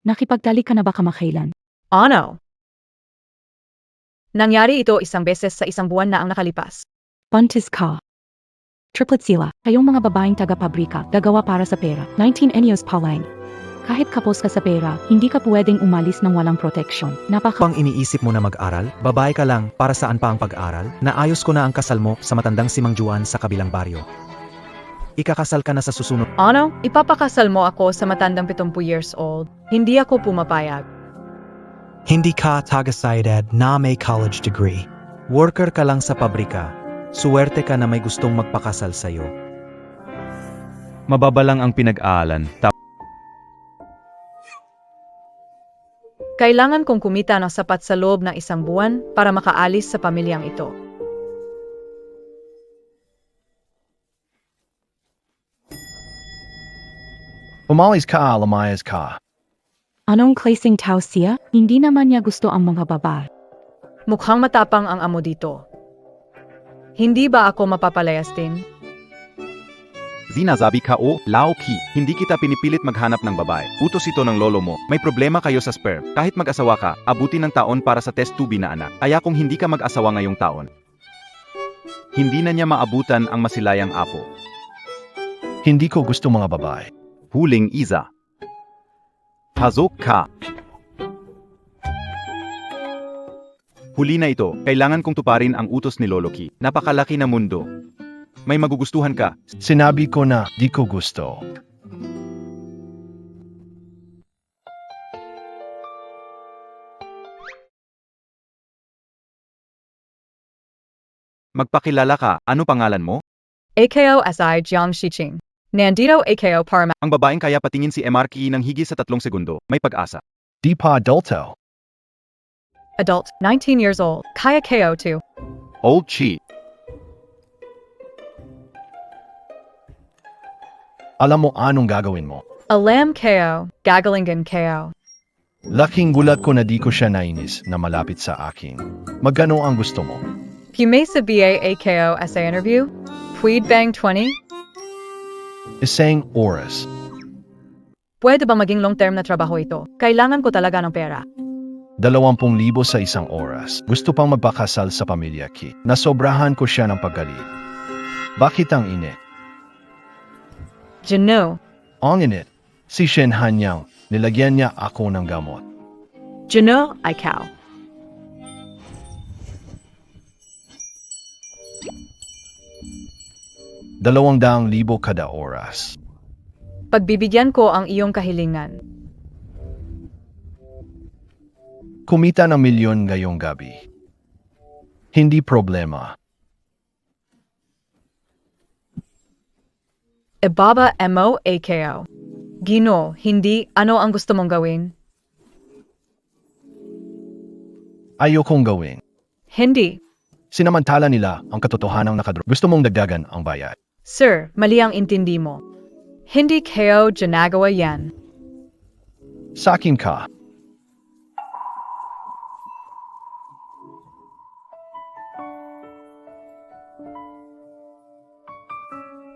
Nakipagtalik ka na ba kamakailan? Ano? Nangyari ito isang beses sa isang buwan na ang nakalipas. Buntis ka. Triplet sila. Kayong mga babaeng taga-pabrika, gagawa para sa pera. 19 anyos pa lang. Kahit kapos ka sa pera, hindi ka pwedeng umalis ng walang proteksyon. Pang iniisip mo na mag-aral? Babae ka lang, para saan pa ang pag-aaral? Naayos ko na ang kasal mo sa matandang si Mang Juan sa kabilang baryo. Ikakasal ka na sa susunod. Ano? Ipapakasal mo ako sa matandang 70 years old. Hindi ako pumapayag. Hindi ka taga-edad na may college degree. Worker ka lang sa pabrika. Suwerte ka na may gustong magpakasal sa'yo. Mababalang ang pinag-aalan. Kailangan kong kumita ng sapat sa loob ng isang buwan para makaalis sa pamilyang ito. Umalis ka, lumayas ka. Anong klaseng tao siya? Hindi naman niya gusto ang mga babae. Mukhang matapang ang amo dito. Hindi ba ako mapapalayas din? Sinasabi ka o, Laoki, hindi kita pinipilit maghanap ng babae. Utos ito ng lolo mo. May problema kayo sa sperm. Kahit mag-asawa ka, abuti ng taon para sa test tube na anak. Kaya kung hindi ka mag-asawa ngayong taon, hindi na niya maabutan ang masilayang apo. Hindi ko gusto mga babae. Huling Iza. Hazok ka. Huli na ito, kailangan kong tuparin ang utos ni Loloki. Napakalaki na mundo. May magugustuhan ka. Sinabi ko na di ko gusto. Magpakilala ka, ano pangalan mo? AKO SI Jiang Shiqing. Nandito AKO para Ang babaeng kaya patingin si MRK ng higit sa 3 segundo, may pag-asa. Di pa adulto. adult, 19 years old, kaya KO 2. Old Chi. Alam mo anong gagawin mo. Alam KO, gagalingan KO. Laking gulat ko na di ko siya nainis na malapit sa akin. Magkano ang gusto mo? Pumesa BA AKO SA interview? Pwede bang 20? Isang oras. Pwede ba maging long-term na trabaho ito? Kailangan ko talaga ng pera. 20,000 sa isang oras. Gusto pang magpakasal sa pamilya ki. Nasobrahan ko siya ng paggalit. Bakit ang init? Jano. Ang init. Si Shen Hanyang, nilagyan niya ako ng gamot. Jano, ikaw. $200,000 kada oras. Pagbibigyan ko ang iyong kahilingan. Kumita ng milyon ngayong gabi. Hindi problema. Ibaba mo AKO. Gino, hindi, ano ang gusto mong gawin? Ayokong gawin. Hindi. Sinamantala nila ang katotohanang nakadro. Gusto mong dagdagan ang bayad. Sir, mali ang intindi mo. Hindi KO ginagawa yan. Sakin ka.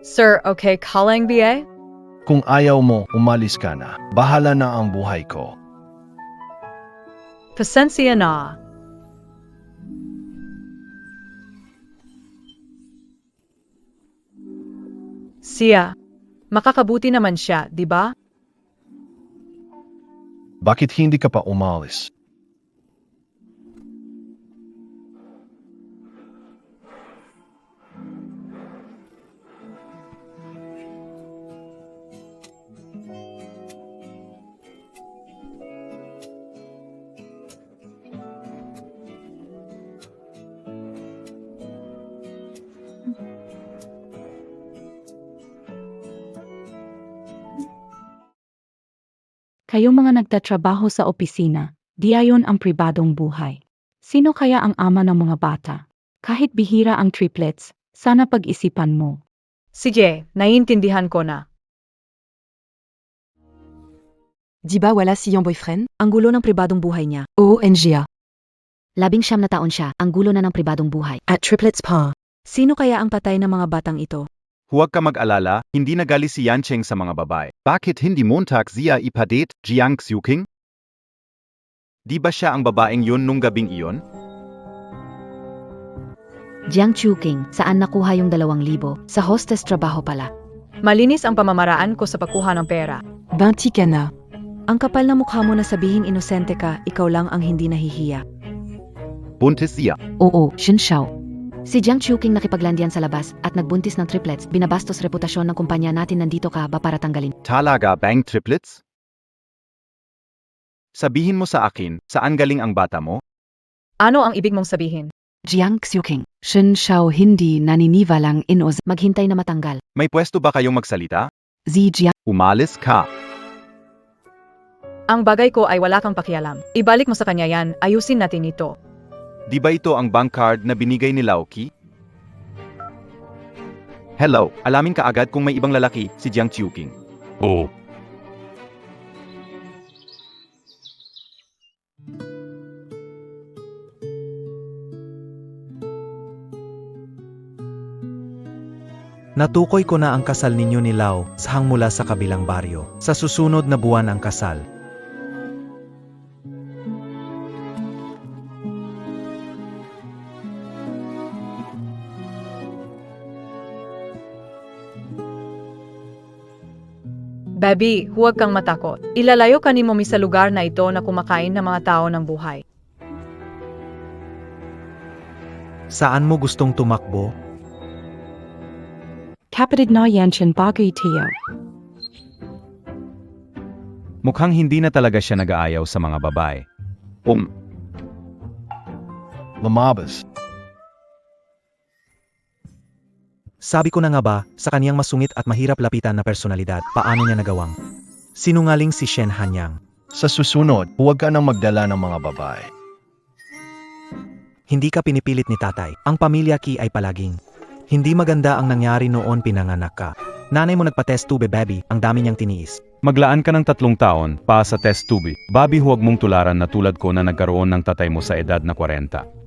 Sir, okay calling BA? Kung ayaw mo, umalis ka na. Bahala na ang buhay ko. Pasensya na. Siya. Makakabuti naman siya, di ba? Bakit hindi ka pa umalis? Kayong mga nagtatrabaho sa opisina, di ayon ang pribadong buhay. Sino kaya ang ama ng mga bata? Kahit bihira ang triplets, sana pag-isipan mo. Sige, naiintindihan ko na. Di ba wala siyang boyfriend? Ang gulo ng pribadong buhay niya. ONG. 19 na taon siya, ang gulo na ng pribadong buhay. At triplets pa. Sino kaya ang patay ng mga batang ito? Huwag ka mag-alala, hindi nagali si Yancheng sa mga babae. Bakit hindi Montag siya ipadate, Jiang Xiuqing? Di ba siya ang babaeng yun nung gabing iyon? Jiang Chuking, saan nakuha yung 2,000? Sa hostess trabaho pala. Malinis ang pamamaraan ko sa pagkuha ng pera. Banti ka na. Ang kapal na mukha mo na sabihin inosente ka, ikaw lang ang hindi nahihiya. Buntis siya. Oo, Shinshao. Si Jiang Chuking nakipaglandian sa labas at nagbuntis ng triplets, binabastos reputasyon ng kumpanya natin, nandito ka ba para tanggalin? Talaga bang triplets? Sabihin mo sa akin, saan galing ang bata mo? Ano ang ibig mong sabihin? Jiang Xuking, Shinshao hindi naniniwalang inos, maghintay na matanggal. May pwesto ba kayong magsalita? Zi Jiang, Umalis ka. Ang bagay ko ay wala kang pakialam. Ibalik mo sa kanya yan, ayusin natin ito. Di ba ito ang bank card na binigay ni Laoki? Hello, alamin ka agad kung may ibang lalaki, si Jiang Chuking. Oo. Natukoy ko na ang kasal ninyo ni Lau sa mula sa kabilang baryo. Sa susunod na buwan ang kasal. Baby, huwag kang matakot. Ilalayo ka ni Momi sa lugar na ito na kumakain ng mga tao ng buhay. Saan mo gustong tumakbo? Kapatid na yan siyang bagay tiyo. Mukhang hindi na talaga siya nag-aayaw sa mga babae. Lumabas. Sabi ko na nga ba, sa kaniyang masungit at mahirap lapitan na personalidad, paano niya nagawang? Sinungaling si Shen Hanyang. Sa susunod, huwag ka nang magdala ng mga babae. Hindi ka pinipilit ni tatay. Ang pamilya Ki ay palaging. Hindi maganda ang nangyari noon pinanganak ka. Nanay mo nagpa-test tube baby, ang dami niyang tiniis. Maglaan ka ng 3 taon pa sa test tube. Bobby, huwag mong tularan na tulad ko na nagkaroon ng tatay mo sa edad na 40.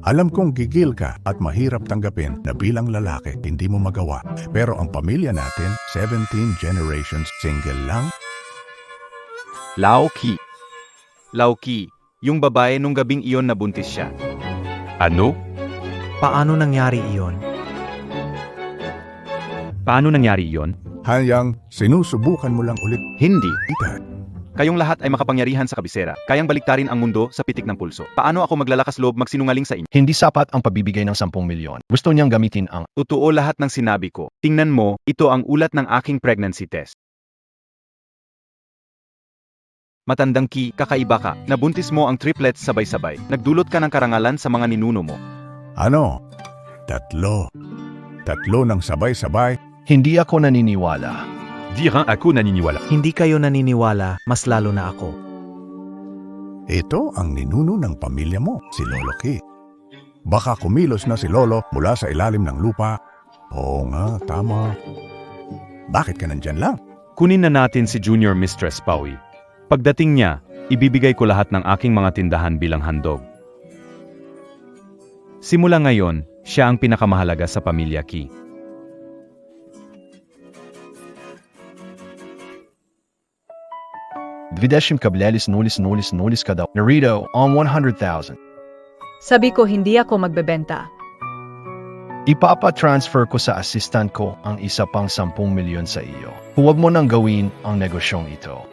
Alam kong gigil ka at mahirap tanggapin na bilang lalaki hindi mo magawa. Pero ang pamilya natin, 17 generations single lang. Laoki. Laoki, yung babae nung gabing iyon nabuntis siya. Ano? Paano nangyari iyon? Paano nangyari iyon? Hanyang, sinusubukan mo lang ulit. Hindi. Ita, Kayong lahat ay makapangyarihan sa kabisera. Kayang baliktarin ang mundo sa pitik ng pulso. Paano ako maglalakas loob magsinungaling sa inyo? Hindi sapat ang pabibigay ng 10 milyon. Gusto niyang gamitin ang Totoo lahat ng sinabi ko. Tingnan mo, ito ang ulat ng aking pregnancy test. Matandang Ki, kakaiba ka. Nabuntis mo ang triplets sabay-sabay. Nagdulot ka ng karangalan sa mga ninuno mo. ano? Tatlo. Tatlo ng sabay-sabay. hindi ako naniniwala. Ako naniniwala. Hindi kayo naniniwala, mas lalo na ako. Ito ang ninuno ng pamilya mo, si Lolo Ki. Baka kumilos na si Lolo mula sa ilalim ng lupa. Oo nga, tama. Bakit ka nandyan lang? Kunin na natin si Junior Mistress Paui. Pagdating niya, ibibigay ko lahat ng aking mga tindahan bilang handog. Simula ngayon, siya ang pinakamahalaga sa pamilya Ki. Dvideshim kablelis nulis ka daw. Narito on 100,000. Sabi ko hindi ako magbebenta. Ipapa-transfer ko sa assistant ko ang isa pang 10 milyon sa iyo. Huwag mo nang gawin ang negosyong ito.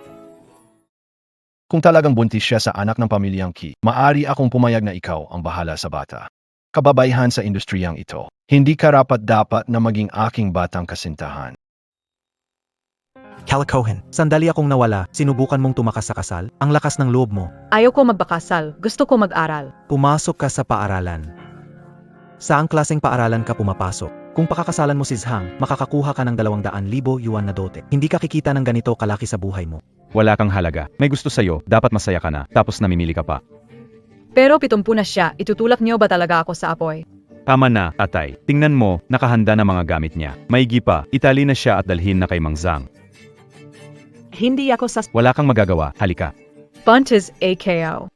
Kung talagang buntis siya sa anak ng pamilyang Ki, maari akong pumayag na ikaw ang bahala sa bata. Kababayhan sa industriyang ito. Hindi karapat-dapat na maging aking batang kasintahan. Calicohen, sandali akong nawala, sinubukan mong tumakas sa kasal? Ang lakas ng loob mo. Ayaw ko magbakasal, gusto ko mag-aral. Pumasok ka sa paaralan. Saang klaseng paaralan ka pumapasok? Kung pakakasalan mo si Zhang, makakakuha ka ng 200,000 yuan na dote. Hindi ka kikita ng ganito kalaki sa buhay mo. Wala kang halaga. May gusto sa'yo, dapat masaya ka na, tapos namimili ka pa. Pero 70 na siya, itutulak niyo ba talaga ako sa apoy? Tama na, atay. Tingnan mo, nakahanda na mga gamit niya. Maigi pa, itali na siya at dalhin na kay Mang Zhang. Hindi ako sa Wala kang magagawa, halika. Buntis AKO.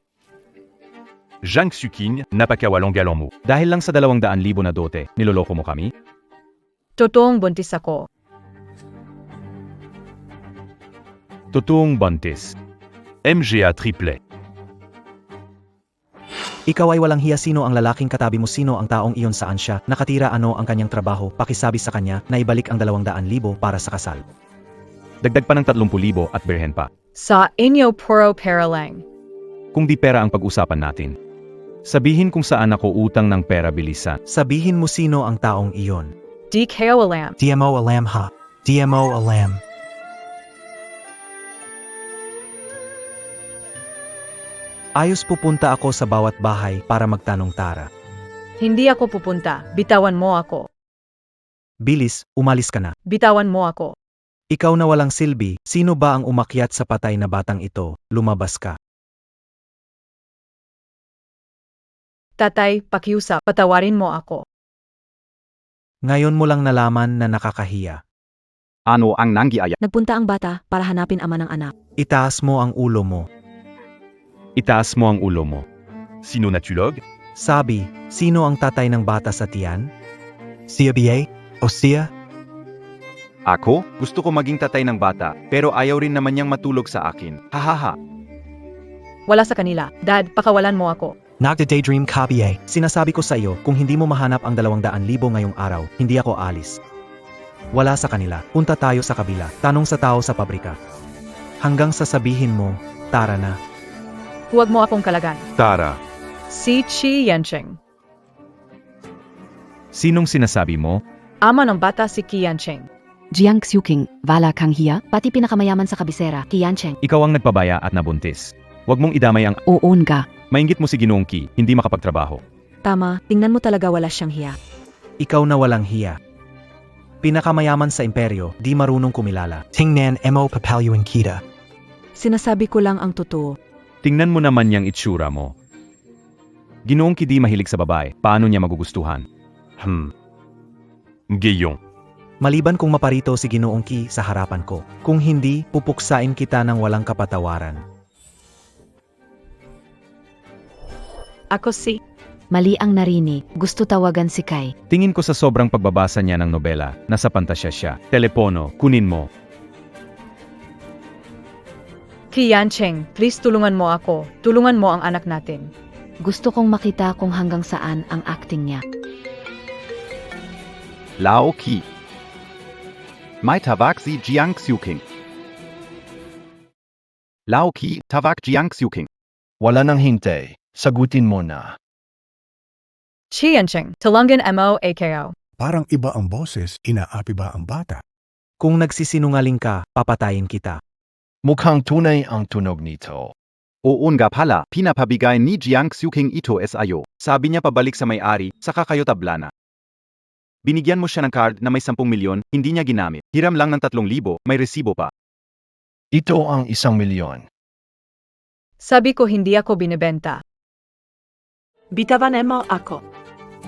Zhang Xuqing, napakawalong galong mo. Dahil lang sa 200,000 na dote, niloloko mo kami? Totoong buntis ako. Totoong buntis. MGA triple. Ikaw ay walang hiya. Sino ang lalaking katabi mo? Sino ang taong iyon? Saan siya nakatira? Ano ang kanyang trabaho? Pakisabi sa kanya na ibalik ang 200,000 para sa kasal. Dagdag pa ng 30,000 at berhen pa. Sa inyo puro pera lang. Kung di pera ang pag-usapan natin. Sabihin kung saan ako utang ng pera bilisan. Sabihin mo sino ang taong iyon. Di kayo alam. DMO alam ha. DMO alam. Ayos, pupunta ako sa bawat bahay para magtanong tara. Hindi ako pupunta. Bitawan mo ako. Bilis, umalis ka na. Bitawan mo ako. Ikaw na walang silbi, sino ba ang umakyat sa patay na batang ito? Lumabas ka. Tatay, pakiusap, patawarin mo ako. Ngayon mo lang nalaman na nakakahiya. Ano ang nangyayari? Nagpunta ang bata para hanapin ama ng anak. Itaas mo ang ulo mo. Itaas mo ang ulo mo. Sino natulog? Sabi, sino ang tatay ng bata sa tiyan? Siya BA? O siya? Ako? Gusto ko maging tatay ng bata, pero ayaw rin naman niyang matulog sa akin. Hahaha. Wala sa kanila. Dad, pakawalan mo ako. Nagda-daydream ka BA. Sinasabi ko sa iyo, kung hindi mo mahanap ang 200,000 ngayong araw, hindi ako alis. Wala sa kanila. Punta tayo sa kabila. Tanong sa tao sa pabrika. Hanggang sasabihin mo, tara na. Huwag mo akong kalagan. Tara. Si Chi Yancheng. Sinong sinasabi mo? Ama ng bata si Qi Yancheng. Jiang Xiuqing, wala kang hiya, pati pinakamayaman sa kabisera, Qiancheng. Ikaw ang nagpabaya at nabuntis. Huwag mong idamay ang Oon ka. mainggit mo si Ginoong Qi, hindi makapagtrabaho. Tama, tingnan mo talaga wala siyang hiya. Ikaw na walang hiya. Pinakamayaman sa imperyo, di marunong kumilala. Tingnan mo papalyuan kita. Sinasabi ko lang ang totoo. Tingnan mo naman yung itsura mo. Ginoong Qi di mahilig sa babae, paano niya magugustuhan? Giyong. Maliban kung maparito si Ginoong Qi sa harapan ko. Kung hindi, pupuksain kita ng walang kapatawaran. Ako si... Mali ang narinig, gusto tawagan si Kai. Tingin ko sa sobrang pagbabasa niya ng nobela, nasa pantasya siya. Telepono, kunin mo. Qi Yancheng, please tulungan mo ako. Tulungan mo ang anak natin. Gusto kong makita kung hanggang saan ang acting niya. Lao Qi. Mai Tawak si Jiang Xiuqing. Lao Qi, Tawak Jiang Xiuqing. Wala nang hintay. Sagutin mo na. Qi Yancheng, Talungan mo AKO. Parang iba ang boses, inaapi ba ang bata? Kung nagsisinungaling ka, papatayin kita. Mukhang tunay ang tunog nito. Oo nga pala, pinapabigay ni Jiang Xiuqing ito SIO. Sabi niya pabalik sa may-ari, saka kayo tablana. Binigyan mo siya ng card na may 10 milyon, hindi niya ginamit. Hiram lang ng 3,000, may resibo pa. Ito ang 1,000,000. Sabi ko hindi ako binibenta. Bitawan mo ako.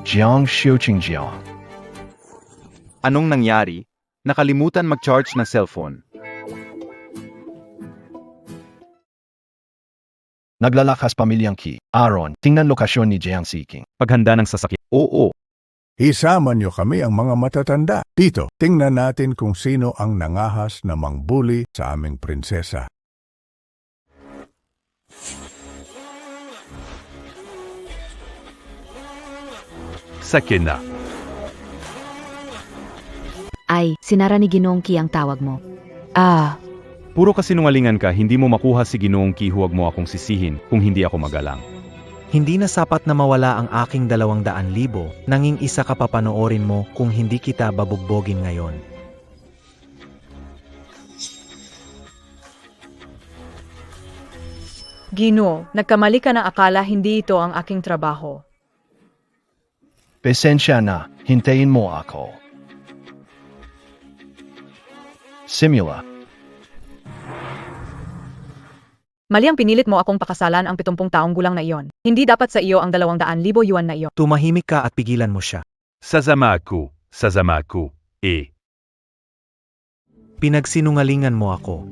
Jiang Xiuqing Jiang. Anong nangyari? Nakalimutan mag-charge ng cellphone. Naglalakas pamilyang Qi. Aaron, tingnan lokasyon ni Jiang Xiuqing. Paghanda ng sasakyan. Oo. Isama niyo kami ang mga matatanda. Dito, tingnan natin kung sino ang nangahas na mangbuli sa aming prinsesa. Sakin na. Ay, sinara ni Ginoong Qi ang tawag mo. Puro kasinungalingan ka, hindi mo makuha si Ginoong Qi, huwag mo akong sisihin kung hindi ako magalang. Hindi na sapat na mawala ang aking 200,000, nanging isa ka papanoorin mo kung hindi kita babugbogin ngayon. Ginoo, nagkamali ka na akala hindi ito ang aking trabaho. Pasensya na, hintayin mo ako. Simula. Mali ang pinilit mo akong pakasalan ang 70 taong gulang na iyon. Hindi dapat sa iyo ang 200,000 yuan na iyon. Tumahimik ka at pigilan mo siya. Sazamaku. Pinagsinungalingan mo ako.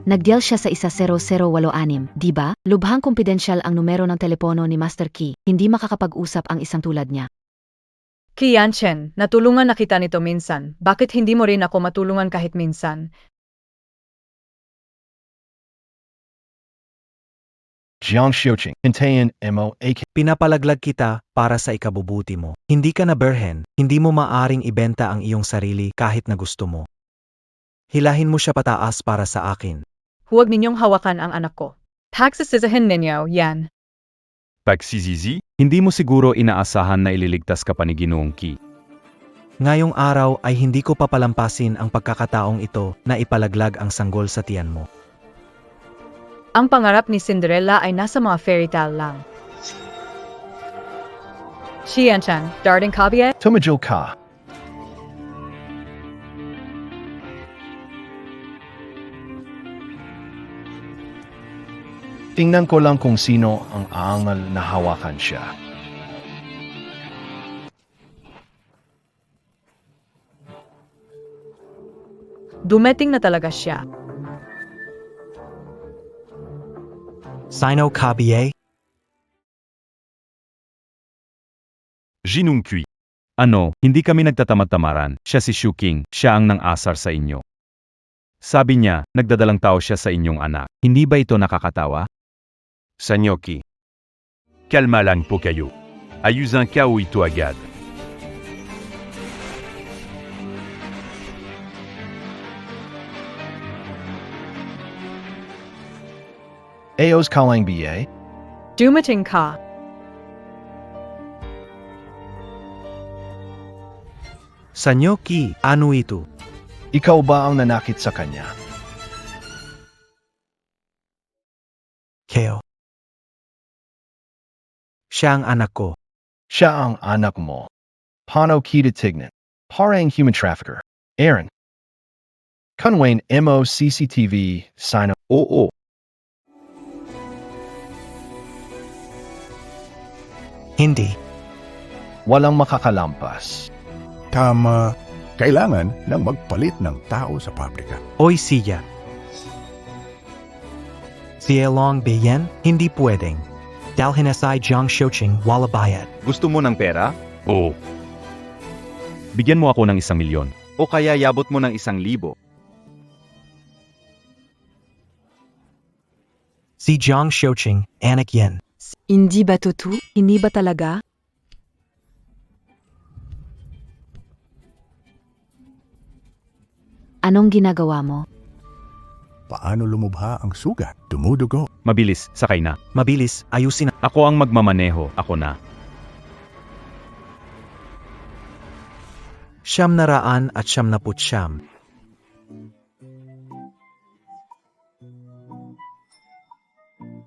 Nagdial siya sa 10086, di ba? Lubhang kumpidensyal ang numero ng telepono ni Master Qi. Hindi makakapag-usap ang isang tulad niya. Qi Yancheng, natulungan na kita nito minsan. Bakit hindi mo rin ako matulungan kahit minsan? Jiang Xiuqing, hintayin mo ak. Pinapalaglag kita para sa ikabubuti mo. Hindi ka na berhen, hindi mo maaring ibenta ang iyong sarili kahit na gusto mo. Hilahin mo siya pataas para sa akin. Huwag ninyong hawakan ang anak ko. Tagsisizahin ninyo, yan. Pagsizizi? Hindi mo siguro inaasahan na ililigtas ka pa ni Ginoong Qi. Ngayong araw ay hindi ko papalampasin ang pagkakataong ito na ipalaglag ang sanggol sa tiyan mo. Ang pangarap ni Cinderella ay nasa mga fairy tale lang. Xianchan, darting kabiye? Tumajil ka. Tingnan ko lang kung sino ang aangal na hawakan siya. Dumating na talaga siya. Sino Kabiye? Jinung Kui. Ano, hindi kami nagtatamad-tamaran, siya si Shu King, siya ang nang-asar sa inyo. Sabi niya, nagdadalang tao siya sa inyong anak. Hindi ba ito nakakatawa? Sanyoki. Kalma lang po kayo. Ayusin ka o ito agad. Aos Kalang BA. Dumating ka. Sanyoki, ano ito? Ikaw ba ang nanakit sa kanya? Keo. Siya ang anak ko. Siya ang anak mo. Paano kita tignan? Parang human trafficker. Aaron. Kunwain mo CCTV sign up. Oo. Hindi. Walang makakalampas. Tama. Kailangan ng magpalit ng tao sa pabrika. Oy siya. Siya long biyen? Hindi pwedeng. Dalhin asay Jiang Xiuqing wala bayad. Gusto mo ng pera? Oo. Bigyan mo ako ng 1,000,000. O kaya yabot mo ng 1,000. Si Jiang Xiuqing, anak yan. Hindi ba totoo? Hindi ba talaga? Anong ginagawa mo? Paano lumubha ang sugat? Dumudugo. Mabilis, sakay na. Mabilis, ayusin na. Ako ang magmamaneho, ako na. 999.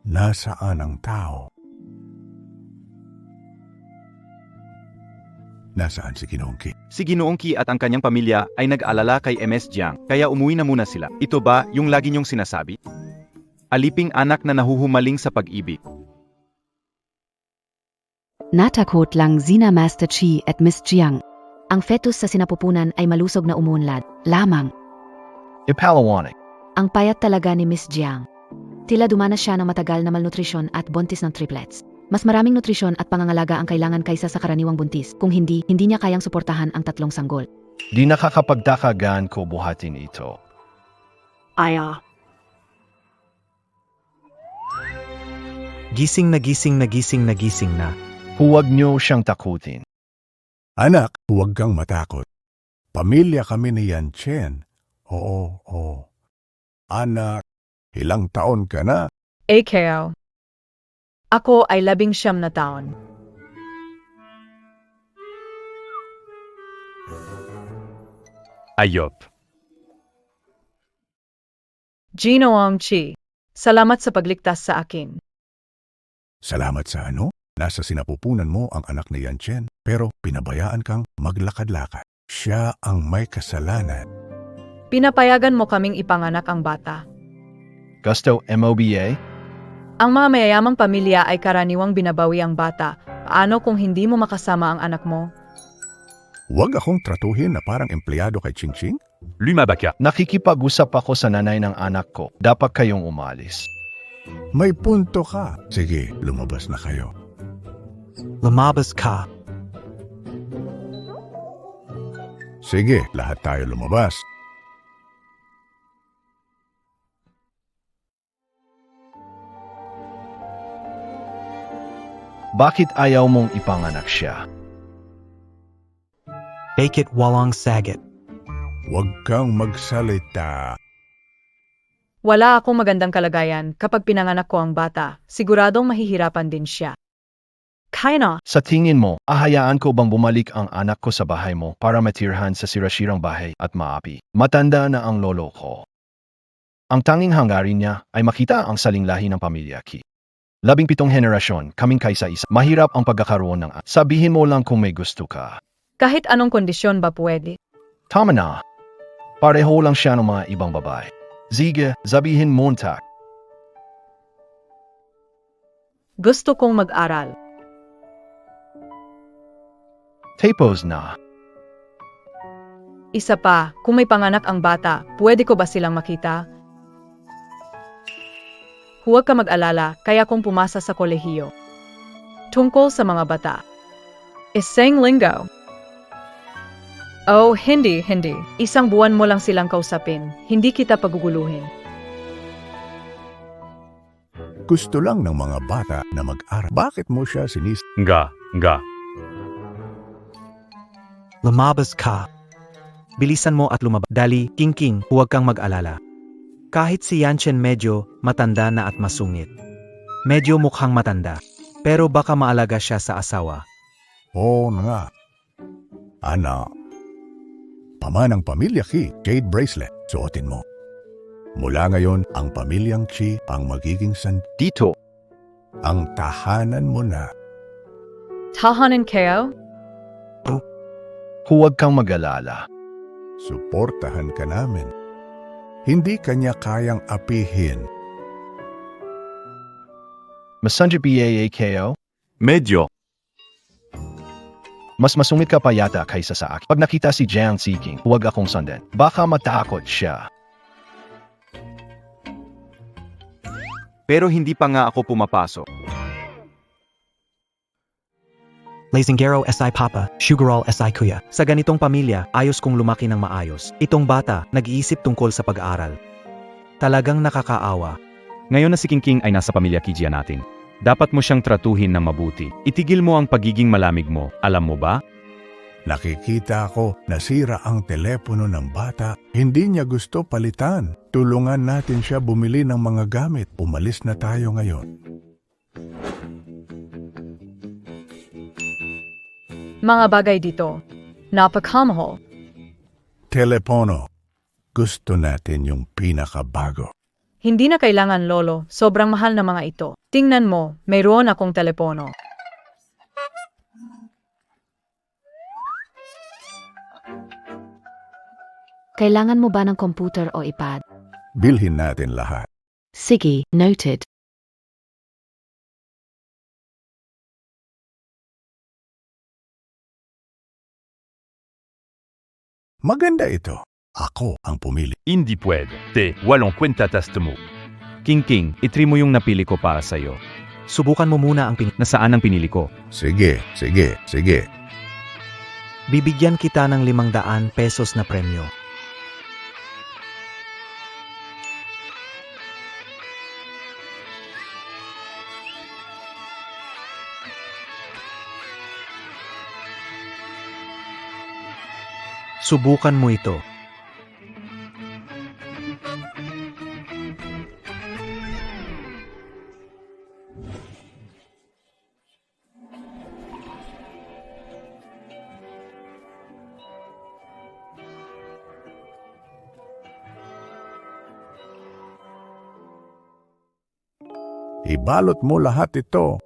Nasaan ang tao? Nasaan si Ginoong Qi? Si Ginoong Qi at ang kanyang pamilya ay nag-alala kay MS Jiang, kaya umuwi na muna sila. Ito ba yung lagi niyong sinasabi? Aliping anak na nahuhumaling sa pag-ibig. Natakot lang Zina Master Chi at Miss Jiang. Ang fetus sa sinapupunan ay malusog na umuunlad. Lamang. Ipalawanik. Ang payat talaga ni Miss Jiang. Tila dumanas siya ng matagal na malnutrisyon at buntis ng triplets. Mas maraming nutrisyon at pangangalaga ang kailangan kaysa sa karaniwang buntis. Kung hindi niya kayang suportahan ang 3 sanggol. Di nakakapagdakagan ko buhatin ito. Aya. Gising na gising na gising na gising na. Huwag niyo siyang takutin. Anak, huwag kang matakot. Pamilya kami ni Yan Chen. Oo. Anak, ilang taon ka na? AKO. Ako ay 19 na taon. Ayop. Ginoong Qi. Salamat sa pagligtas sa akin. Salamat sa ano? Nasa sinapupunan mo ang anak ni Yan Chen, pero pinabayaan kang maglakad-lakad. Siya ang may kasalanan. Pinapayagan mo kaming ipanganak ang bata. Gusto MOBA? Ang mga mayayamang pamilya ay karaniwang binabawi ang bata. Paano kung hindi mo makasama ang anak mo? Huwag akong tratuhin na parang empleyado kay Ching Ching. Lumabaka. Nakikipag-usap ako sa nanay ng anak ko. Dapat kayong umalis. May punto ka. Sige, lumabas na kayo. Lumabas ka. Sige, lahat tayo lumabas. Bakit ayaw mong ipanganak siya? Take it walang sagot. Huwag kang magsalita. Wala akong magandang kalagayan kapag pinanganak ko ang bata. Siguradong mahihirapan din siya. Kaya na. Sa tingin mo, ahayaan ko bang bumalik ang anak ko sa bahay mo para matirhan sa sirasirang bahay at maapi? Matanda na ang lolo ko. Ang tanging hangarin niya ay makita ang salinglahi ng pamilya Ki. 17 henerasyon, kaming kaysa-isa. Mahirap ang pagkakaroon ng sabihin mo lang kung may gusto ka. Kahit anong kondisyon ba pwede? Tama na. Pareho lang siya ng mga ibang babae. Sige, sabihin mo tak. Gusto kong mag-aral. Tapos na. Isa pa, kung may panganak ang bata, pwede ko ba silang makita? Huwag ka mag-alala, kaya kong pumasa sa kolehiyo. Tungkol sa mga bata. Isang linggo. Oh, hindi. Isang buwan mo lang silang kausapin. Hindi kita paguguluhin. Gusto lang ng mga bata na mag-aral. Bakit mo siya Nga. Lumabas ka. Bilisan mo at lumabas. Dali, King, huwag kang mag-alala. Kahit si Yanchen medyo matanda na at masungit. Medyo mukhang matanda. Pero baka maalaga siya sa asawa. Oo nga. Anak. Pamanang pamilya Ki, jade bracelet, suotin mo. Mula ngayon, ang pamilyang Chi ang magiging Dito. ang tahanan mo na. Tahanan kayo? Huwag kang mag-alala. Suportahan ka namin. Hindi kanya kayang apihin. Masanja PAAKO? Medyo. Mas masungit ka pa yata kaysa sa akin. Pag nakita si Jiang Ziking, huwag akong sundan. Baka matakot siya. Pero hindi pa nga ako pumapasok. Lazinggero SI Papa, Sugarol SI Kuya. Sa ganitong pamilya, ayos kong lumaki ng maayos. Itong bata, nag-iisip tungkol sa pag-aaral. Talagang nakakaawa. Ngayon na si King ay nasa pamilya Kijia natin. Dapat mo siyang tratuhin ng mabuti. Itigil mo ang pagiging malamig mo. Alam mo ba? Nakikita ko nasira ang telepono ng bata. Hindi niya gusto palitan. Tulungan natin siya bumili ng mga gamit. Umalis na tayo ngayon. Mga bagay dito. Napakamahal. Telepono. Gusto natin yung pinakabago. Hindi na kailangan, Lolo. Sobrang mahal na mga ito. Tingnan mo, mayroon akong telepono. Kailangan mo ba ng computer o iPad? Bilhin natin lahat. Sige, noted. Maganda ito. Ako ang pumili. Hindi pwede. Te, walang kwenta test mo. King, itry mo yung napili ko para sa'yo. Subukan mo muna ang Nasaan ang pinili ko? Sige. Bibigyan kita ng 500 pesos na premyo. Subukan mo ito. Ibalot mo lahat ito.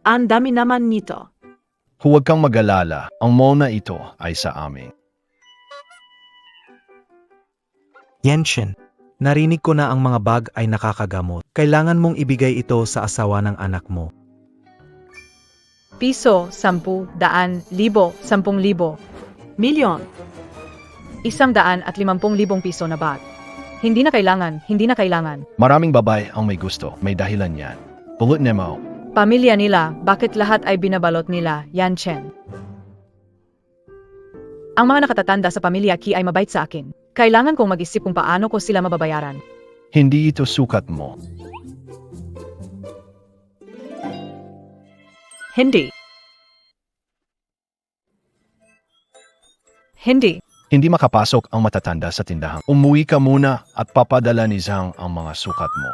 Ang dami naman nito. Huwag kang mag-alala. Ang mall na ito ay sa amin. Yenshin, narinig ko na ang mga bag ay nakakagamot. Kailangan mong ibigay ito sa asawa ng anak mo. Piso, 10, 100, 1,000, 10,000. Milyon. 150,000 piso na bag. Hindi na kailangan. Maraming babae ang may gusto. May dahilan yan. Bullet Nemo. Pamilya nila, bakit lahat ay binabalot nila, Yan Chen? Ang mga nakatatanda sa pamilya Qi ay mabait sa akin. Kailangan kong mag-isip kung paano ko sila mababayaran. Hindi ito sukat mo. Hindi. Hindi. Hindi makapasok ang matatanda sa tindahan. Umuwi ka muna at papadala ni Zhang ang mga sukat mo.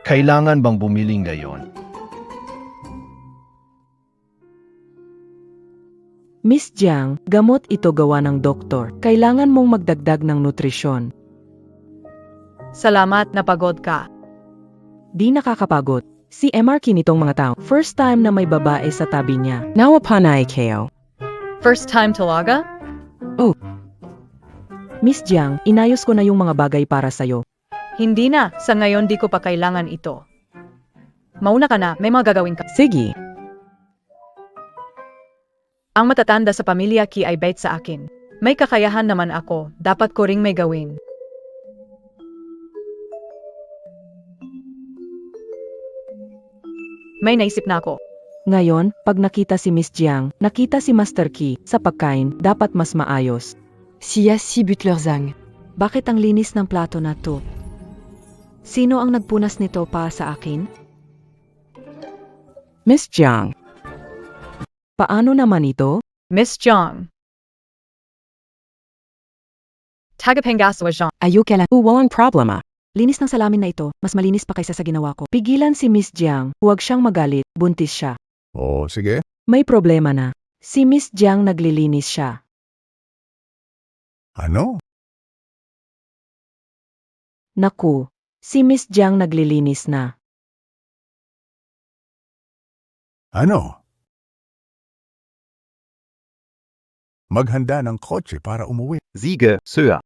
Kailangan bang bumili ngayon? Miss Jiang, gamot ito gawa ng doktor. Kailangan mong magdagdag ng nutrisyon. Salamat, napagod ka. Di nakakapagod. Si MR nitong mga tao. First time na may babae sa tabi niya. Nawapanay kayo. First time talaga? Miss Jiang, inayos ko na yung mga bagay para sa'yo. Hindi na, sa ngayon di ko pa kailangan ito. Mauna ka na, may mga gagawin ka. Sige. Ang matatanda sa pamilya Qi ay bait sa akin. May kakayahan naman ako, dapat ko ring may gawin. May naisip na ako. Ngayon, pag nakita si Miss Jiang, nakita si Master Qi, sa pagkain, dapat mas maayos. Siya si Butler Zhang. Bakit ang linis ng plato na to? Sino ang nagpunas nito para sa akin? Miss Jiang. Paano naman ito? Miss Zhang. Tagapangasawa Zhang. Ayoko lang. Walang problema. Linis ng salamin na ito, mas malinis pa kaysa sa ginawa ko. Pigilan si Miss Jiang, huwag siyang magalit, buntis siya. O sige, May problema na. Si Miss Jiang naglilinis siya. ano? Naku, si Miss Jiang naglilinis na. Ano? Maghanda ng kotse para umuwi. Siege, Sir.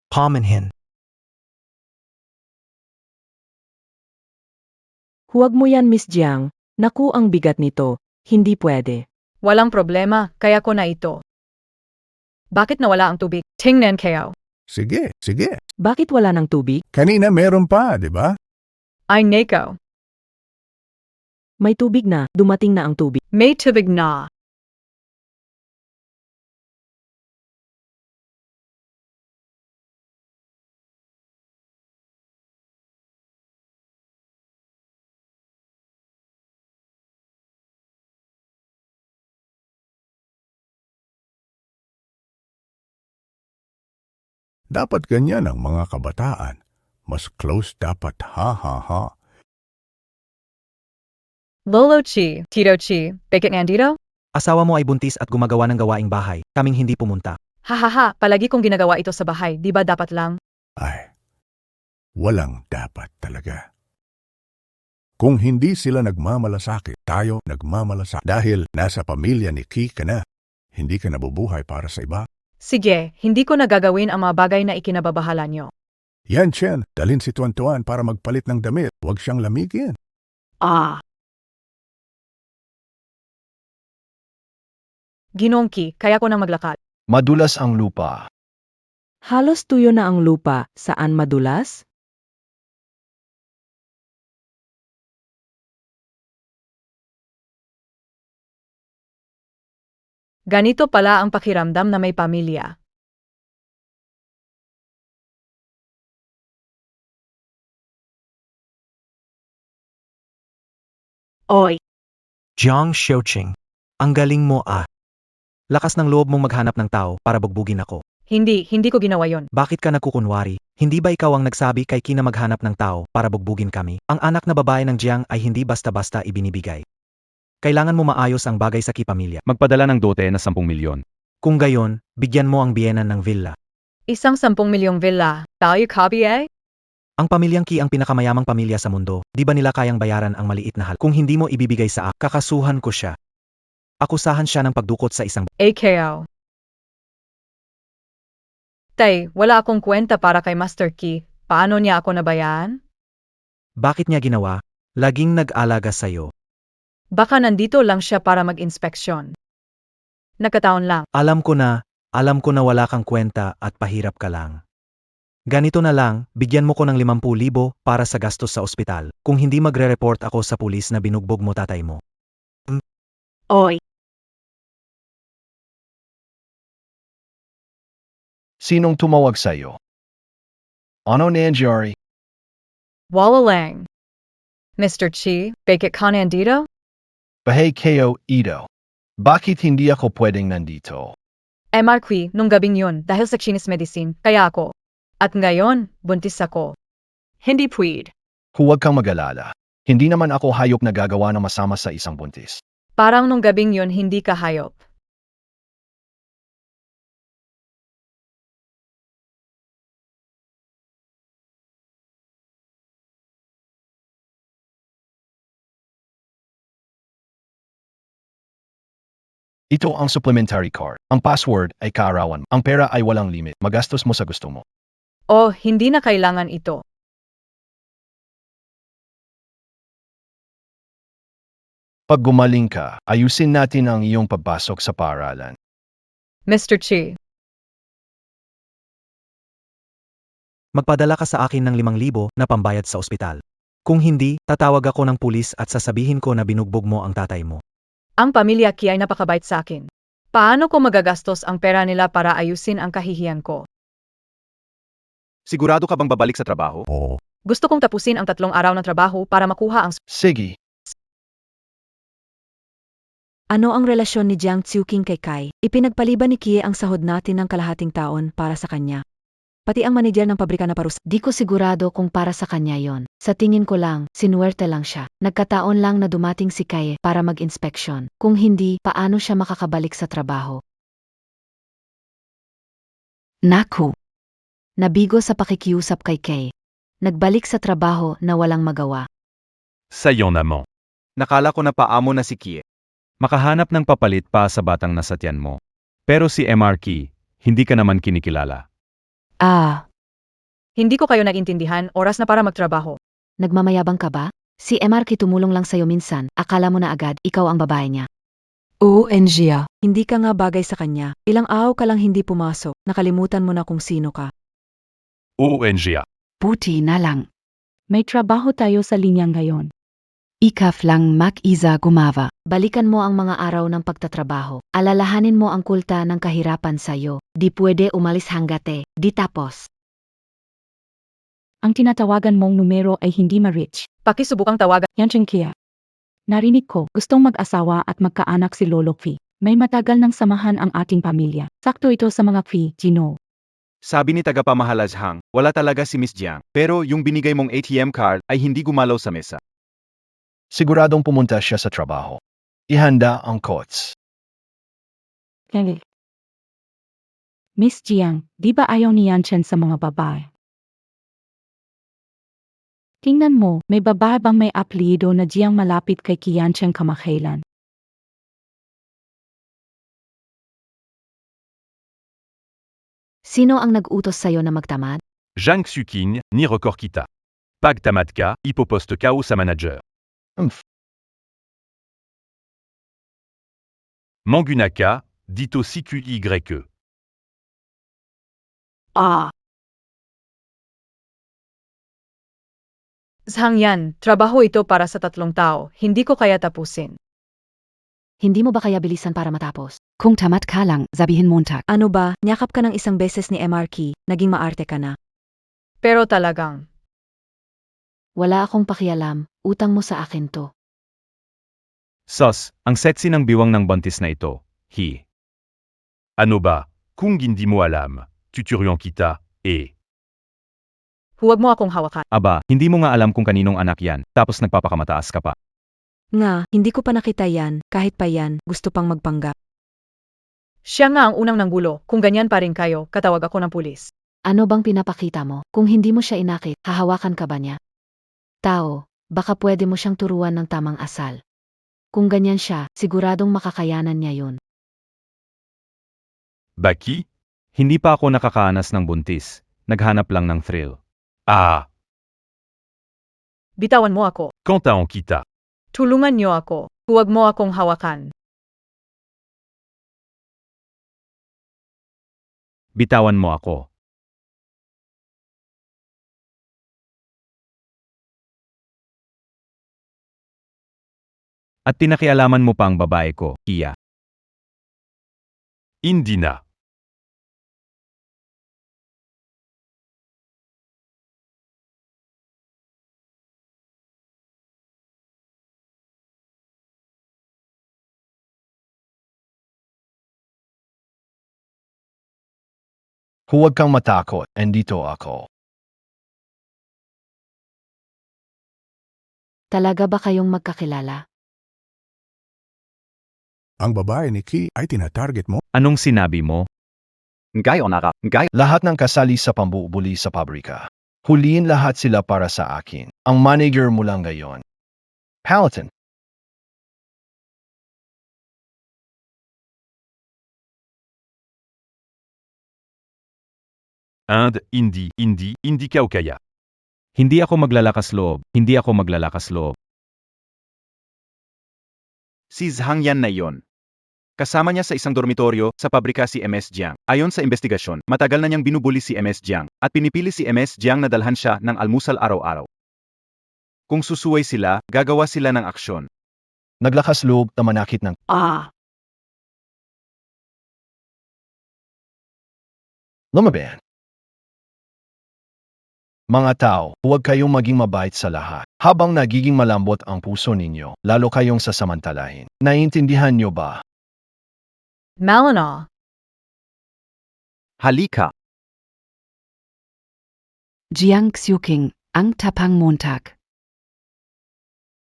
Paminhin. Huwag mo yan Miss Jiang, naku ang bigat nito, hindi pwede. Walang problema, kaya ko na ito. Bakit nawala ang tubig? Tingnan kayo. Sige, sige. Bakit wala ng tubig? Kanina meron pa, di ba? Ay Neko. May tubig na, dumating na ang tubig. May tubig na. Dapat ganyan ang mga kabataan. Mas close dapat, ha ha ha. Lolo Chi, Tito Chi, bakit nandito? Asawa mo ay buntis at gumagawa ng gawaing bahay. Kaming hindi pumunta. Hahaha, palagi kong ginagawa ito sa bahay, di ba dapat lang? Ay, walang dapat talaga. Kung hindi sila nagmamalasakit, tayo nagmamalasakit. Dahil nasa pamilya ni Qi ka na, hindi ka nabubuhay para sa iba. Sige, hindi ko nagagawin ang mga bagay na ikinababahala nyo. Yan Chen, dalhin si Tuan-Tuan para magpalit ng damit. Huwag siyang lamigin. Ginongki, kaya ko nang maglakad. Madulas ang lupa. Halos tuyo na ang lupa, saan madulas? Ganito pala ang pakiramdam na may pamilya. Oy, Jiang Xiaoqing. Ang galing mo ah. Lakas ng loob mong maghanap ng tao para bugbugin ako. Hindi ko ginawa yon. Bakit ka nagkukunwari? Hindi ba ikaw ang nagsabi kay Qi na maghanap ng tao para bugbugin kami? Ang anak na babae ng Jiang ay hindi basta-basta ibinibigay. Kailangan mo maayos ang bagay sa Qi pamilya. Magpadala ng dote na 10 milyon. Kung gayon, bigyan mo ang biyenan ng villa. Isang 10 milyong villa. Tayo copy eh? Ang pamilyang Qi ang pinakamayamang pamilya sa mundo. Di ba nila kayang bayaran ang maliit na hal? Kung hindi mo ibibigay sa akin, kakasuhan ko siya. Akusahan siya ng pagdukot sa isang AKO. Tay, wala akong kwenta para kay Master Qi. Paano niya ako nabayaan? Bakit niya ginawa? Laging nag-alaga sa'yo. Baka nandito lang siya para mag-inspeksyon. Nakataon lang. Alam ko na wala kang kwenta at pahirap ka lang. Ganito na lang, bigyan mo ko ng 50,000 para sa gastos sa ospital, kung hindi magre-report ako sa pulis na binugbog mo tatay mo. Oy. Sinong tumawag sa'yo? Ano nangyari? Wala lang. Mr. Chi, bakit ka nandito? Bahay kayo, Ito. Bakit hindi ako pwedeng nandito? MRQ, nung gabing yun, dahil sa Chinese medicine, kaya ako. At ngayon, buntis ako. Hindi pwede. Huwag kang mag-alala. Hindi naman ako hayop na gagawa ng masama sa isang buntis. Parang nung gabing yun, hindi ka hayop. Ito ang supplementary card. Ang password ay kaarawan. Ang pera ay walang limit. Magastos mo sa gusto mo. Oh, hindi na kailangan ito. Pag gumaling ka, ayusin natin ang iyong pagpasok sa paaralan. Mr. Chi, Magpadala ka sa akin ng 5,000 na pambayad sa ospital. Kung hindi, tatawag ako ng pulis at sasabihin ko na binugbog mo ang tatay mo. ang pamilya Ki ay napakabait sa akin. Paano ko magagastos ang pera nila para ayusin ang kahihiyan ko? Sigurado ka bang babalik sa trabaho? Oo. Gusto kong tapusin ang 3 araw ng trabaho para makuha ang Sige, Ano ang relasyon ni Jiang Xiuqing kay Kai? Ipinagpaliban ni Kie ang sahod natin ng kalahating taon para sa kanya. Pati ang manager ng pabrika na parus. Di ko sigurado kung para sa kanya yon. Sa tingin ko lang, sinuwerte lang siya. Nagkataon lang na dumating si Kai para mag-inspeksyon. Kung hindi, paano siya makakabalik sa trabaho? Naku! Nabigo sa pakikiusap kay Kai. Nagbalik sa trabaho na walang magawa. Sayon-amant. Nakala ko na paamo na si Kie. Makahanap ng papalit pa sa batang nasatyan mo. Pero si MRK, hindi ka naman kinikilala. Ah, Hindi ko kayo naintindihan, oras na para magtrabaho. nagmamayabang ka ba? Si MRK tumulong lang sa'yo minsan, akala mo na agad ikaw ang babae niya. ONG. Hindi ka nga bagay sa kanya. Ilang araw ka lang hindi pumasok. Nakalimutan mo na kung sino ka. ONGA. Puti na lang. May trabaho tayo sa linya ngayon. Ikaf lang mag-isa gumawa. Balikan mo ang mga araw ng pagtatrabaho. Alalahanin mo ang kulta ng kahirapan sa'yo. Di pwede umalis hanggat di tapos. Ang tinatawagan mong numero ay hindi ma-reach. Pakisubukang tawagan. Yan siyang Kia. Narinig ko, gustong mag-asawa at magkaanak si Lolo Phi. May matagal ng samahan ang ating pamilya. Sakto ito sa mga Phi, Gino. Sabi ni tagapamahalashang, wala talaga si Miss Jiang. Pero yung binigay mong ATM card ay hindi gumalaw sa mesa. siguradong pumunta siya sa trabaho. Ihanda ang coats. Kaya. Miss Jiang, di ba ayaw ni Yan Chen sa mga babae? Tingnan mo, may babae bang may apelyido na Jiang malapit kay Yan Chen kamakailan? Sino ang nag-utos sa'yo na magtamad? Zhang Xuqing, ni record kita. Pag Tamadka, hipoposte KO sa manager. Umph. Mangunaka, dito CQYE. Ah. Zhang yan, trabaho ito para sa 3 tao, hindi ko kaya tapusin. Hindi mo ba kaya bilisan para matapos? Kung tamad ka lang, sabihin Montag. Ano ba, nyakap ka ng isang beses ni MRK, naging maarte ka na. Pero talagang, Wala akong pakialam, utang mo sa akin to. Sus, ang sexy ng biwang ng buntis na ito. Hi. Ano ba, kung hindi mo alam, tuturyon kita, huwag mo akong hawakan. Aba, hindi mo nga alam kung kaninong anak yan, tapos nagpapakamataas ka pa. Nga, hindi ko pa nakita yan, kahit pa yan, gusto pang magpanggap. Siya nga ang unang nanggulo, kung ganyan pa rin kayo, katawag ako ng pulis. Ano bang pinapakita mo? Kung hindi mo siya inakit, hahawakan ka ba niya? Tao, baka pwede mo siyang turuan ng tamang asal. Kung ganyan siya, siguradong makakayanan niya yun. Baki? Hindi pa ako nakakaanas ng buntis, naghanap lang ng thrill. Ah, Bitawan mo ako. Quentin on kita. Tulungan niyo ako. Huwag mo akong hawakan. Bitawan mo ako. At pinakialaman mo pa ang babae ko, Iya. Hindi na. Huwag kang matakot, andito ako. Talaga ba kayong magkakilala? Ang babae ni Ki ay tinatarget mo? Anong sinabi mo? Ngayon naka, Lahat ng kasali sa pambubuli sa pabrika. Huliin lahat sila para sa akin. Ang manager mula ngayon. Palatine. And hindi ka kaya. Hindi ako maglalakas loob. Hindi ako maglalakas loob. si Zhang Yan na iyon. Kasama niya sa isang dormitoryo sa pabrika si MS Jiang. Ayon sa investigasyon, matagal na niyang binubuli si MS Jiang at pinipili si MS Jiang na dalhan siya ng almusal araw-araw. Kung susuway sila, gagawa sila ng aksyon. Naglakas loob na manakit ng lumaban. Mga tao, huwag kayong maging mabait sa lahat. Habang nagiging malambot ang puso ninyo, lalo kayong sasamantalahin. Naiintindihan niyo ba? Malinaw. Halika! Jiang Xiuqing, ang tapang Montag.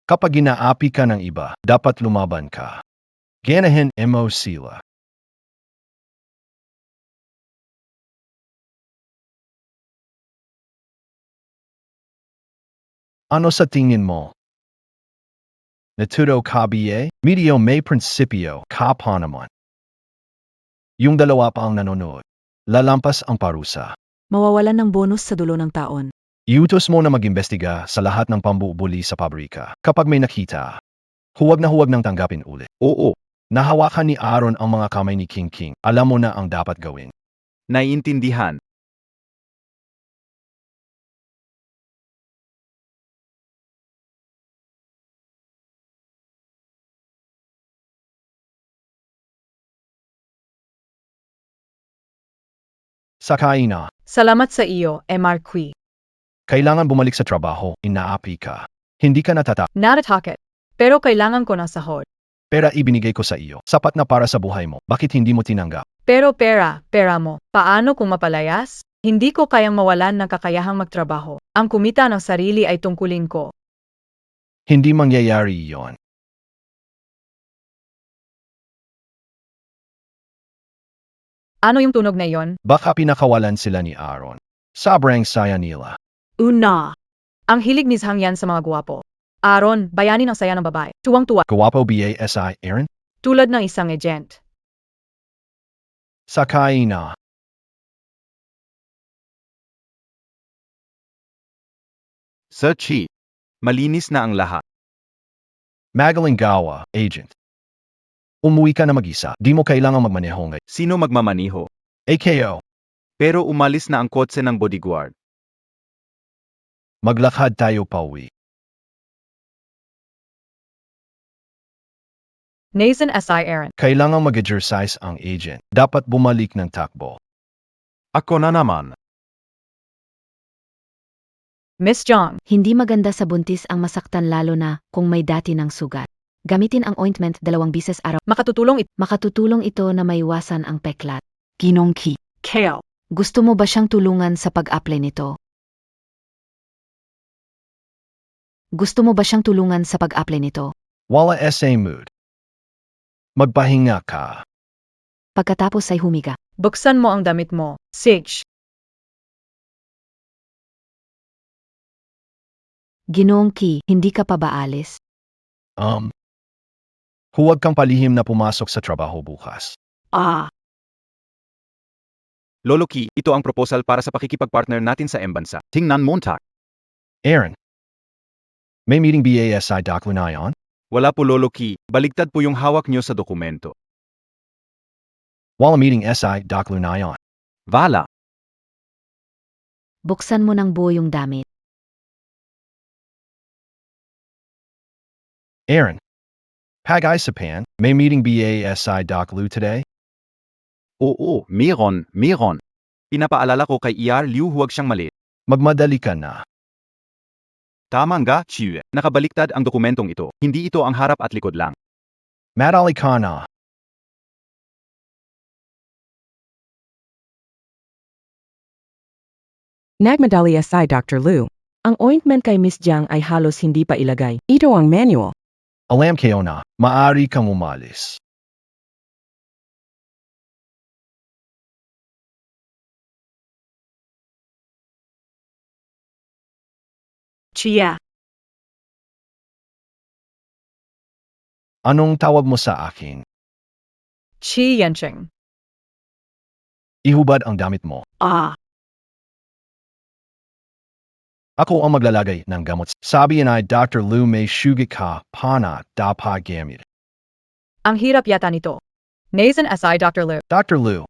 Kapag ginaapi ka ng iba, dapat lumaban ka. Ganahin mo sila. Ano sa tingin mo? Natuto ka ba? Medio may prinsipyo ka pa naman. Yung dalawa pa ang nanonood. Lalampas ang parusa. Mawawalan ng bonus sa dulo ng taon. Iutos mo na mag-imbestiga sa lahat ng pambubuli sa pabrika. Kapag may nakita, huwag nang tanggapin ulit. Oo, Nahawakan ni Aaron ang mga kamay ni King King. Alam mo na ang dapat gawin. naiintindihan. Sakay na. Salamat sa iyo, MRQ. Kailangan bumalik sa trabaho. Inaapi ka. Hindi ka natata. Natatakot. Pero kailangan ko ng sahod. Pera ibinigay ko sa iyo. Sapat na para sa buhay mo. Bakit hindi mo tinanggap? Pero pera mo. Paano kung mapalayas? Hindi ko kayang mawalan ng kakayahang magtrabaho. Ang kumita ng sarili ay tungkulin ko. Hindi mangyayari iyon. Ano yung tunog na yon? Baka pinakawalan sila ni Aaron. Sobrang saya nila. Una. Ang hilig ni Zhang Yan sa mga guwapo. Aaron, bayani ng saya ng babae. Tuwang-tuwa, Guwapo BASI, Aaron? tulad ng isang agent. Sakay na. Sir Chi, malinis na ang lahat. Magaling gawa, agent. Umuwi ka na mag-isa. Di mo kailangang magmaneho ngayon. Sino magmamaniho? AKO. Pero umalis na ang kotse ng bodyguard. Maglakad tayo pauwi. Nathan S.I. Aaron. Kailangang mag-exercise ang agent. Dapat bumalik ng takbo. Ako na naman. Miss Zhang. Hindi maganda sa buntis ang masaktan lalo na kung may dati ng sugat. Gamitin ang ointment 2 bises araw. Makatutulong ito. Makatutulong ito na maiwasan ang peklat. Ginong Ki. Kale. Gusto mo ba siyang tulungan sa pag-apply nito? Gusto mo ba siyang tulungan sa pag-apply nito? Wala SA mood. Magpahinga ka. Pagkatapos ay humiga. Buksan mo ang damit mo. Sage. Ginoong Ki, hindi ka pa ba alis? Huwag kang palihim na pumasok sa trabaho bukas. Lolo Ki, ito ang proposal para sa pakikipagpartner natin sa M-Bansa. Tingnan mo tak. Aaron. May meeting BASI Doc Lunayon? Wala po Lolo Ki, baligtad po yung hawak nyo sa dokumento. Wala meeting SI Doc Lunayon. Vala. Buksan mo ng buo yung damit. Aaron. Pag-isapan, may meeting BASI Doc Lu today? Oo, meron. Pinapaalala ko kay Liu huwag siyang mali. Magmadali ka na. Tama nga, Chiu. Nakabaliktad ang dokumentong ito. Hindi ito ang harap at likod lang. Madali ka na. Nagmadali aside Dr. Liu. Ang ointment kay Miss Jiang ay halos hindi pa ilagay. Ito ang manual. Alam kayo na, maaari kang umalis. Chia. Anong tawag mo sa akin? Chi Yancheng. Ihubad ang damit mo. Ako ang maglalagay ng gamot. Sabi ay Dr. Lu may sugat ka, pana, dapat gamit. Ang hirap yata nito. Nazen SI Dr. Liu. Dr. Lu,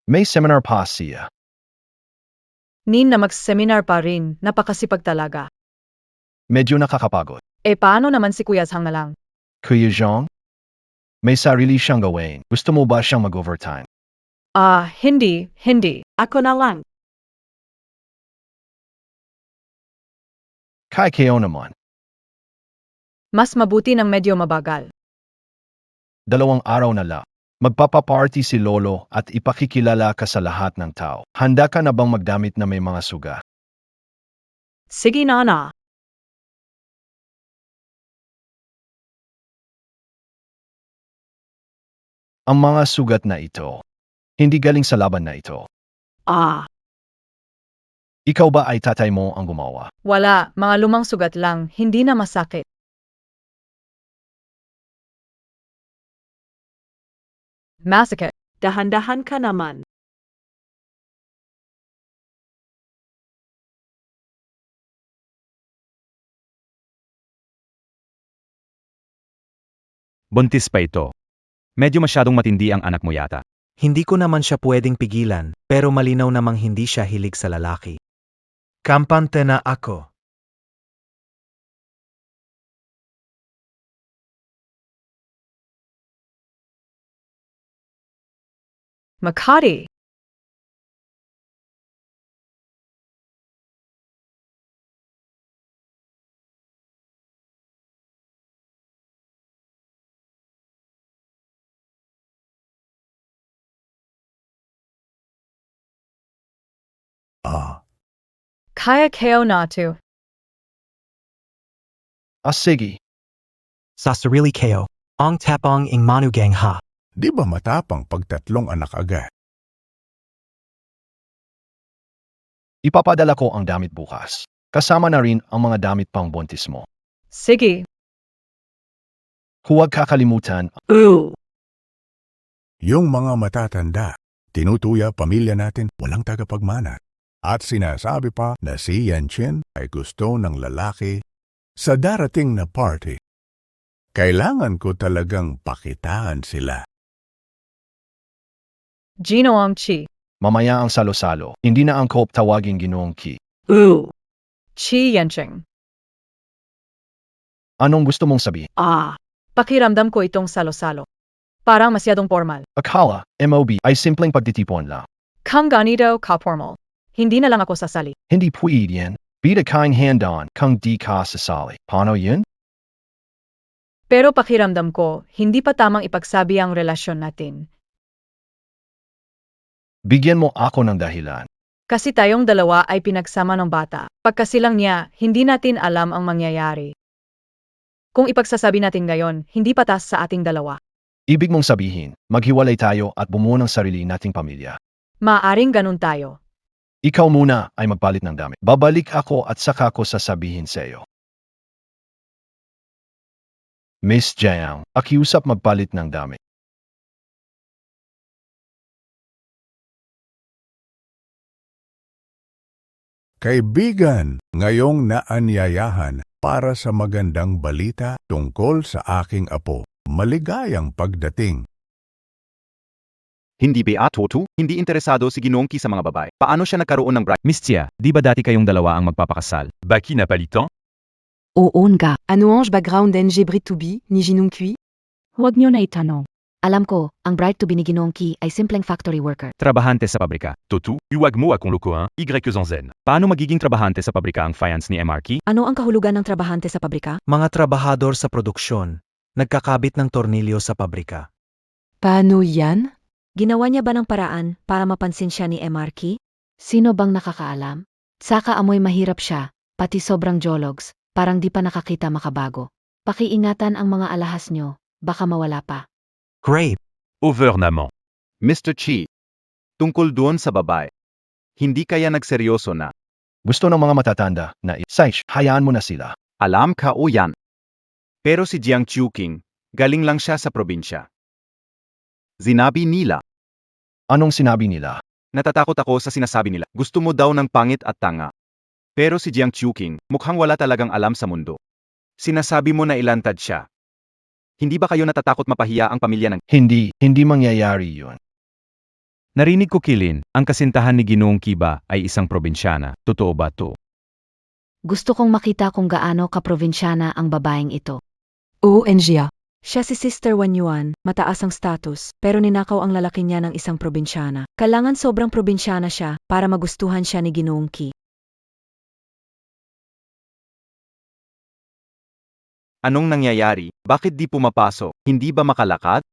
may seminar pa siya. Nin na mag-seminar pa rin, napakasipag talaga. Medyo nakakapagod. Paano naman si Kuya Zhang na lang? Kuya Zhang? May sarili siyang gawin. Gusto mo ba siyang mag-overtime? Hindi. Ako na lang. Kaya kayo naman. Mas mabuti ng medyo mabagal. 2 araw na lang. Magpapaparty si Lolo at ipakikilala ka sa lahat ng tao. Handa ka na bang magdamit na may mga suga? Sige na. Ang mga sugat na ito, hindi galing sa laban na ito. Ikaw ba ay tatay mo ang gumawa? Wala, mga lumang sugat lang, hindi na masakit. Masakit. Dahan-dahan ka naman. Buntis pa ito. Medyo masyadong matindi ang anak mo yata. Hindi ko naman siya pwedeng pigilan, pero malinaw namang hindi siya hilig sa lalaki. Kampante na ako. Makati. Kaya kayo na to. Sige. Sa sarili kayo, ang tapang ing manugang ha. Di ba matapang pag 3 anak agad? Ipapadala ko ang damit bukas. Kasama na rin ang mga damit pang buntis mo. Sige. Huwag kakalimutan, Yung mga matatanda, tinutuya pamilya natin walang tagapagmana. At sinasabi pa na si Yanchen ay gusto ng lalaki sa darating na party. Kailangan ko talagang pakitaan sila. Gino ang Chi. mamaya ang salo-salo. Hindi na angkop tawagin Ginoong Ki. Chi Yancheng. Anong gusto mong sabihin? Pakiramdam ko itong salo-salo. Parang masyadong formal. Akala, MOB ay simpleng pagtitipon lang. Kung ganito ka-formal, hindi na lang ako sasali. Hindi pwede yan. Bida kain handon kung di ka sasali. Paano yun? Pero pakiramdam ko, hindi pa tamang ipagsabi ang relasyon natin. Bigyan mo ako ng dahilan. Kasi tayong dalawa ay pinagsama ng bata. Pagkasilang niya, hindi natin alam ang mangyayari. Kung ipagsasabi natin ngayon, hindi patas sa ating dalawa. Ibig mong sabihin, maghiwalay tayo at bumuo ng sarili nating pamilya. Maaring ganun tayo. Ikaw muna ay magpalit ng damit. Babalik ako at saka ko sasabihin sa iyo. Miss Jiang, akiusap magpalit ng damit. Kaibigan, ngayong naanyayahan para sa magandang balita tungkol sa aking apo. Maligayang pagdating. Hindi ba Toto? Hindi interesado si Ginoong Ki sa mga babae. Paano siya nagkaroon ng bride? Miss Chia, di ba dati kayong dalawa ang magpapakasal? Bah qui n'a pas le temps? Oo nga. Ano ang background NG Britubi ni Jinong Kui? Huwag niyo na itanong. Alam ko, ang bride-to-be ni Ginoong Ki ay simpleng factory worker. Trabahante sa pabrika. Totu, huwag mo akong lukuhan, y zen. Paano magiging trabahante sa pabrika ang finance ni MRK? Ano ang kahulugan ng trabahante sa pabrika? Mga trabahador sa produksyon. Nagkakabit ng tornilyo sa pabrika. Paano yan? Ginawa niya ba ng paraan para mapansin siya ni MRK? Sino bang nakakaalam? Saka amoy mahirap siya, pati sobrang jologs, parang di pa nakakita makabago. Pakiingatan ang mga alahas nyo, baka mawala pa. Grape. Over naman. Mr. Chi. Tungkol doon sa babae. Hindi kaya nagseryoso na. Gusto ng mga matatanda na Saish, hayaan mo na sila. Alam ka o yan. Pero si Jiang Chuking, galing lang siya sa probinsya. Zinabi nila. Anong sinabi nila? Natatakot ako sa sinasabi nila. Gusto mo daw ng pangit at tanga. Pero si Jiang Chuking, mukhang wala talagang alam sa mundo. Sinasabi mo na ilantad siya. Hindi ba kayo natatakot mapahiya ang pamilya ng... Hindi mangyayari yun. Narinig ko Kilin, ang kasintahan ni Ginoong Kiba ay isang probinsyana. Totoo ba to? Gusto kong makita kung gaano kaprobinsyana ang babaeng ito. Oo, NG. Siya si Sister Wan Yuan, mataas ang status, pero ninakaw ang lalaki niya ng isang probinsyana. Kailangan sobrang probinsyana siya para magustuhan siya ni Ginoong Ki. Anong nangyayari? Bakit di pumapasok? Hindi ba makalakad?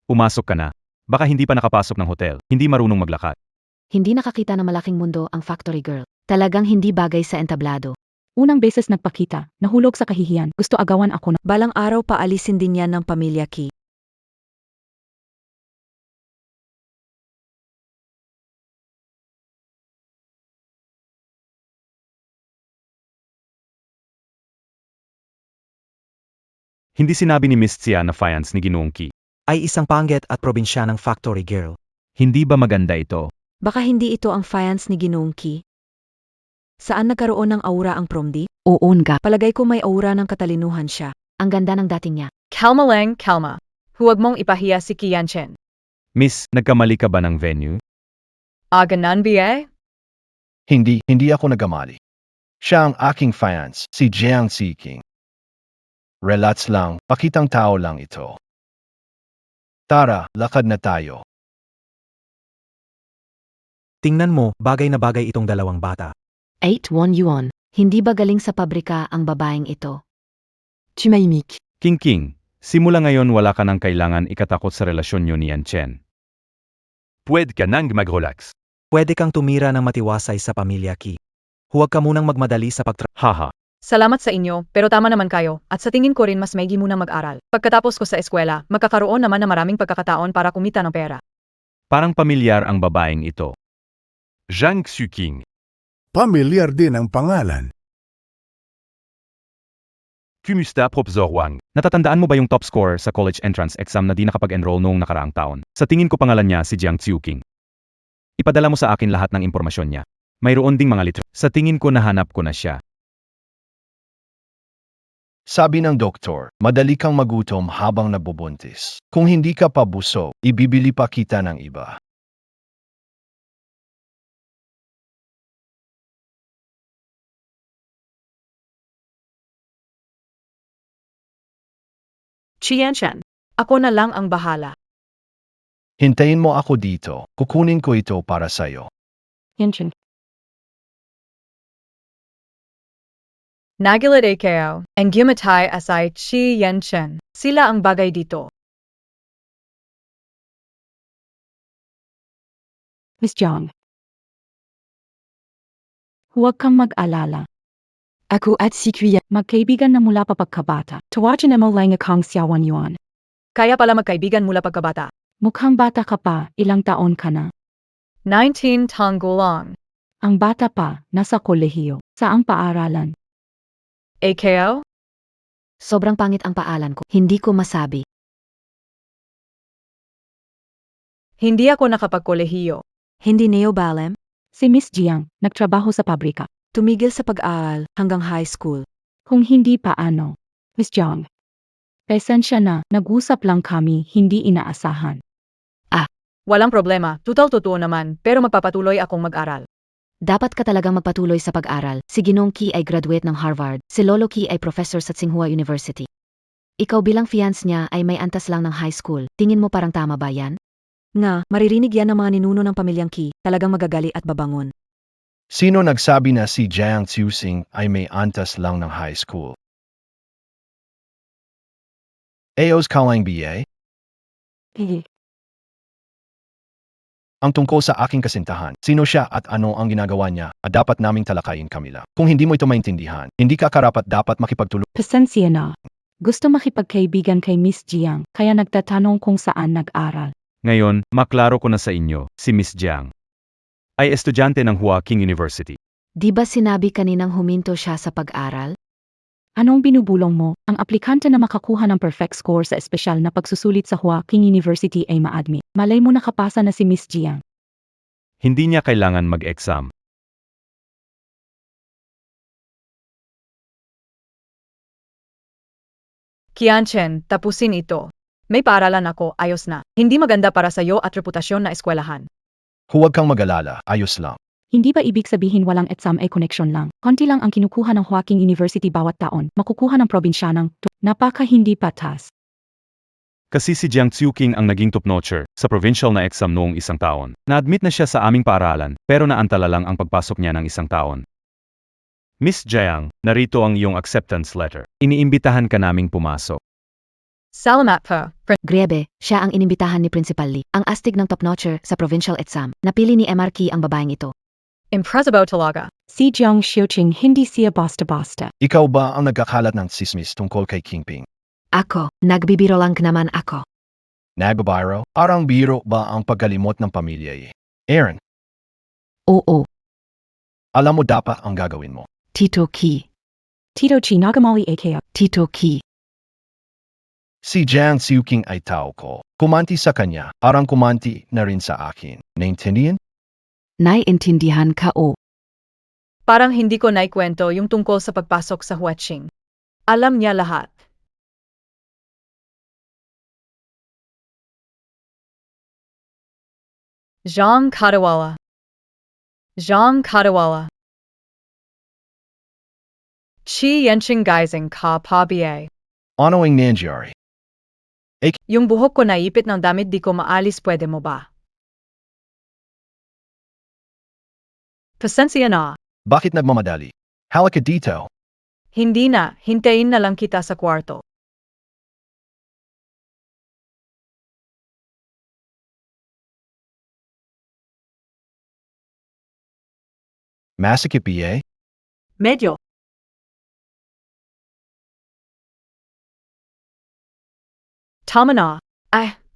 Pumasok ka na. Baka hindi pa nakapasok ng hotel. Hindi marunong maglakad. Hindi nakakita ng malaking mundo ang factory girl. Talagang hindi bagay sa entablado. Unang beses nagpakita, nahulog sa kahihiyan. Gusto agawan ako na. Balang araw paalisin din yan ng pamilya Ki. Hindi sinabi ni Miss Chia na finance ni Ginoong Ki. Ay isang panggit at probinsyanang factory girl. Hindi ba maganda ito? Baka hindi ito ang fiance ni Ginoong Ki. Saan nagkaroon ng aura ang promdi? Oo nga. Palagay ko may aura ng katalinuhan siya. Ang ganda ng dating niya. Kalma lang, kalma. Huwag mong ipahiya si Kian Chen. Miss, nagkamali ka ba ng venue? Aganan ba? Hindi ako nagamali. Siya ang aking fiance, si Jiang Ziking. Relats lang, pakitang tao lang ito. Tara, lakad na tayo. Tingnan mo, bagay na bagay itong dalawang bata. 8-1 yuan. Hindi ba galing sa pabrika ang babaeng ito? Tumaimik. King, simula ngayon wala ka nang kailangan ikatakot sa relasyon niyo ni Yan Chen. Pwede ka nang mag-relax. Pwede kang tumira ng matiwasay sa pamilya Ki. Huwag ka munang magmadali sa Haha. Salamat sa inyo, pero tama naman kayo, at sa tingin ko rin mas maigi munang mag-aral. Pagkatapos ko sa eskwela, magkakaroon naman ng maraming pagkakataon para kumita ng pera. Parang pamilyar ang babaeng ito. Zhang Xuqing. Pamilyar din ang pangalan. Kumusta Professor Wang? Natatandaan mo ba yung top scorer sa college entrance exam na di nakapag-enroll noong nakaraang taon? Sa tingin ko pangalan niya si Jiang Xiuqing. Ipadala mo sa akin lahat ng impormasyon niya. Mayroon ding mga litro. Sa tingin ko nahanap ko na siya. Sabi ng doktor, madali kang magutom habang nabubuntis. Kung hindi ka pa busog, ibibili pa kita ng iba. Qian Chen, ako na lang ang bahala. Hintayin mo ako dito, kukunin ko ito para sa'yo. Yan. Nagilat kayo, ang gumatay asay Chi Yan Chen. Sila ang bagay dito. Miss Jiang. Huwag kang mag-alala. Ako at si Kuya. Magkaibigan na mula pa pagkabata. Tawagan mo lang akong si Wan Yuan. Kaya pala magkaibigan mula pagkabata. Mukhang bata ka pa, ilang taon ka na. 19 tanggulang. Ang bata pa, nasa kolehiyo. Saang paaralan? Kayo? Sobrang pangit ang paalan ko. Hindi ko masabi. Hindi ako nakapagkolehiyo. Hindi neobalem. Si Miss Jiang, nagtrabaho sa pabrika. Tumigil sa pag-aaral hanggang high school. Kung hindi pa ano. Miss Jiang. Pasensya na, nag-usap lang kami, hindi inaasahan. Walang problema, totoo naman, pero magpapatuloy akong mag-aral. Dapat ka talagang magpatuloy sa pag-aral. Si Ginong Ki ay graduate ng Harvard, si Lolo Ki ay professor sa Tsinghua University. Ikaw bilang fiance niya ay may antas lang ng high school. Tingin mo parang tama ba yan? Nga, maririnig yan ng mga ninuno ng pamilyang Ki, talagang magagali at babangon. Sino nagsabi na si Jiang Tusing ay may antas lang ng high school? Aos Kalang BA? Ang tungkol sa aking kasintahan, sino siya at ano ang ginagawa niya, at dapat naming talakayin, Camila. Kung hindi mo ito maintindihan, hindi ka karapat dapat makipagtulungan. Pasensya na. Gusto makipagkaibigan kay Miss Jiang, kaya nagtatanong kung saan nag-aral. Ngayon, maklaro ko na sa inyo, si Miss Jiang ay estudyante ng Hua King University. Di ba sinabi kaninang huminto siya sa pag-aral? Anong binubulong mo? Ang aplikante na makakuha ng perfect score sa espesyal na pagsusulit sa Hua King University ay ma-admit. Malay mo nakapasa na si Miss Jiang. Hindi niya kailangan mag-exam. Qianchen, tapusin ito. May paaralan ako, ayos na. Hindi maganda para sa iyo at reputasyon na eskwelahan. Huwag kang mag-alala, ayos lang. Hindi ba ibig sabihin walang exam ay connection lang? Konti lang ang kinukuha ng Hua King University bawat taon, makukuha ng probinsya ng napaka hindi patas. Kasi si Jiang Xiuqing ang naging top-notcher sa provincial na exam noong isang taon. Na-admit na siya sa aming paaralan, pero naantala lang ang pagpasok niya ng isang taon. Miss Jiang, narito ang iyong acceptance letter. Iniimbitahan ka naming pumasok. Salamat po, Grebe, siya ang inimbitahan ni Principal Lee, ang astig ng top-notcher sa provincial exam. Napili ni MR Ki ang babaeng ito. Impressibo talaga. Si Jiang Xiuqing hindi siya basta-basta. Ikaw ba ang nagkakalat ng sismis tungkol kay Kingping? Ako, nagbibiro lang naman ako. Nagbabiro? Arang biro ba ang pagkalimot ng pamilya eh? Aaron, Oo, alam mo dapat ang gagawin mo. Tito Ki, Tito Chi Nagamali aka. Tito Ki. Si Jiang Xiuqing ay tao ko. Kumanti sa kanya, parang kumanti na rin sa akin. Naintindihan? Naiintindihan ka o. Parang hindi ko naikwento yung tungkol sa pagpasok sa Huaching. Alam niya lahat. Zhang Kadawala. Zhang Kadawala. Chi Yenching Geising Ka Pa Ba. Ano ang nangyari? Yung buhok ko naipit ng damit di ko maalis, pwede mo ba? Pasensya na. Bakit nagmamadali? Halika dito. Hindi na, hintayin na lang kita sa kwarto. Masakit ba? Medyo. Tama na.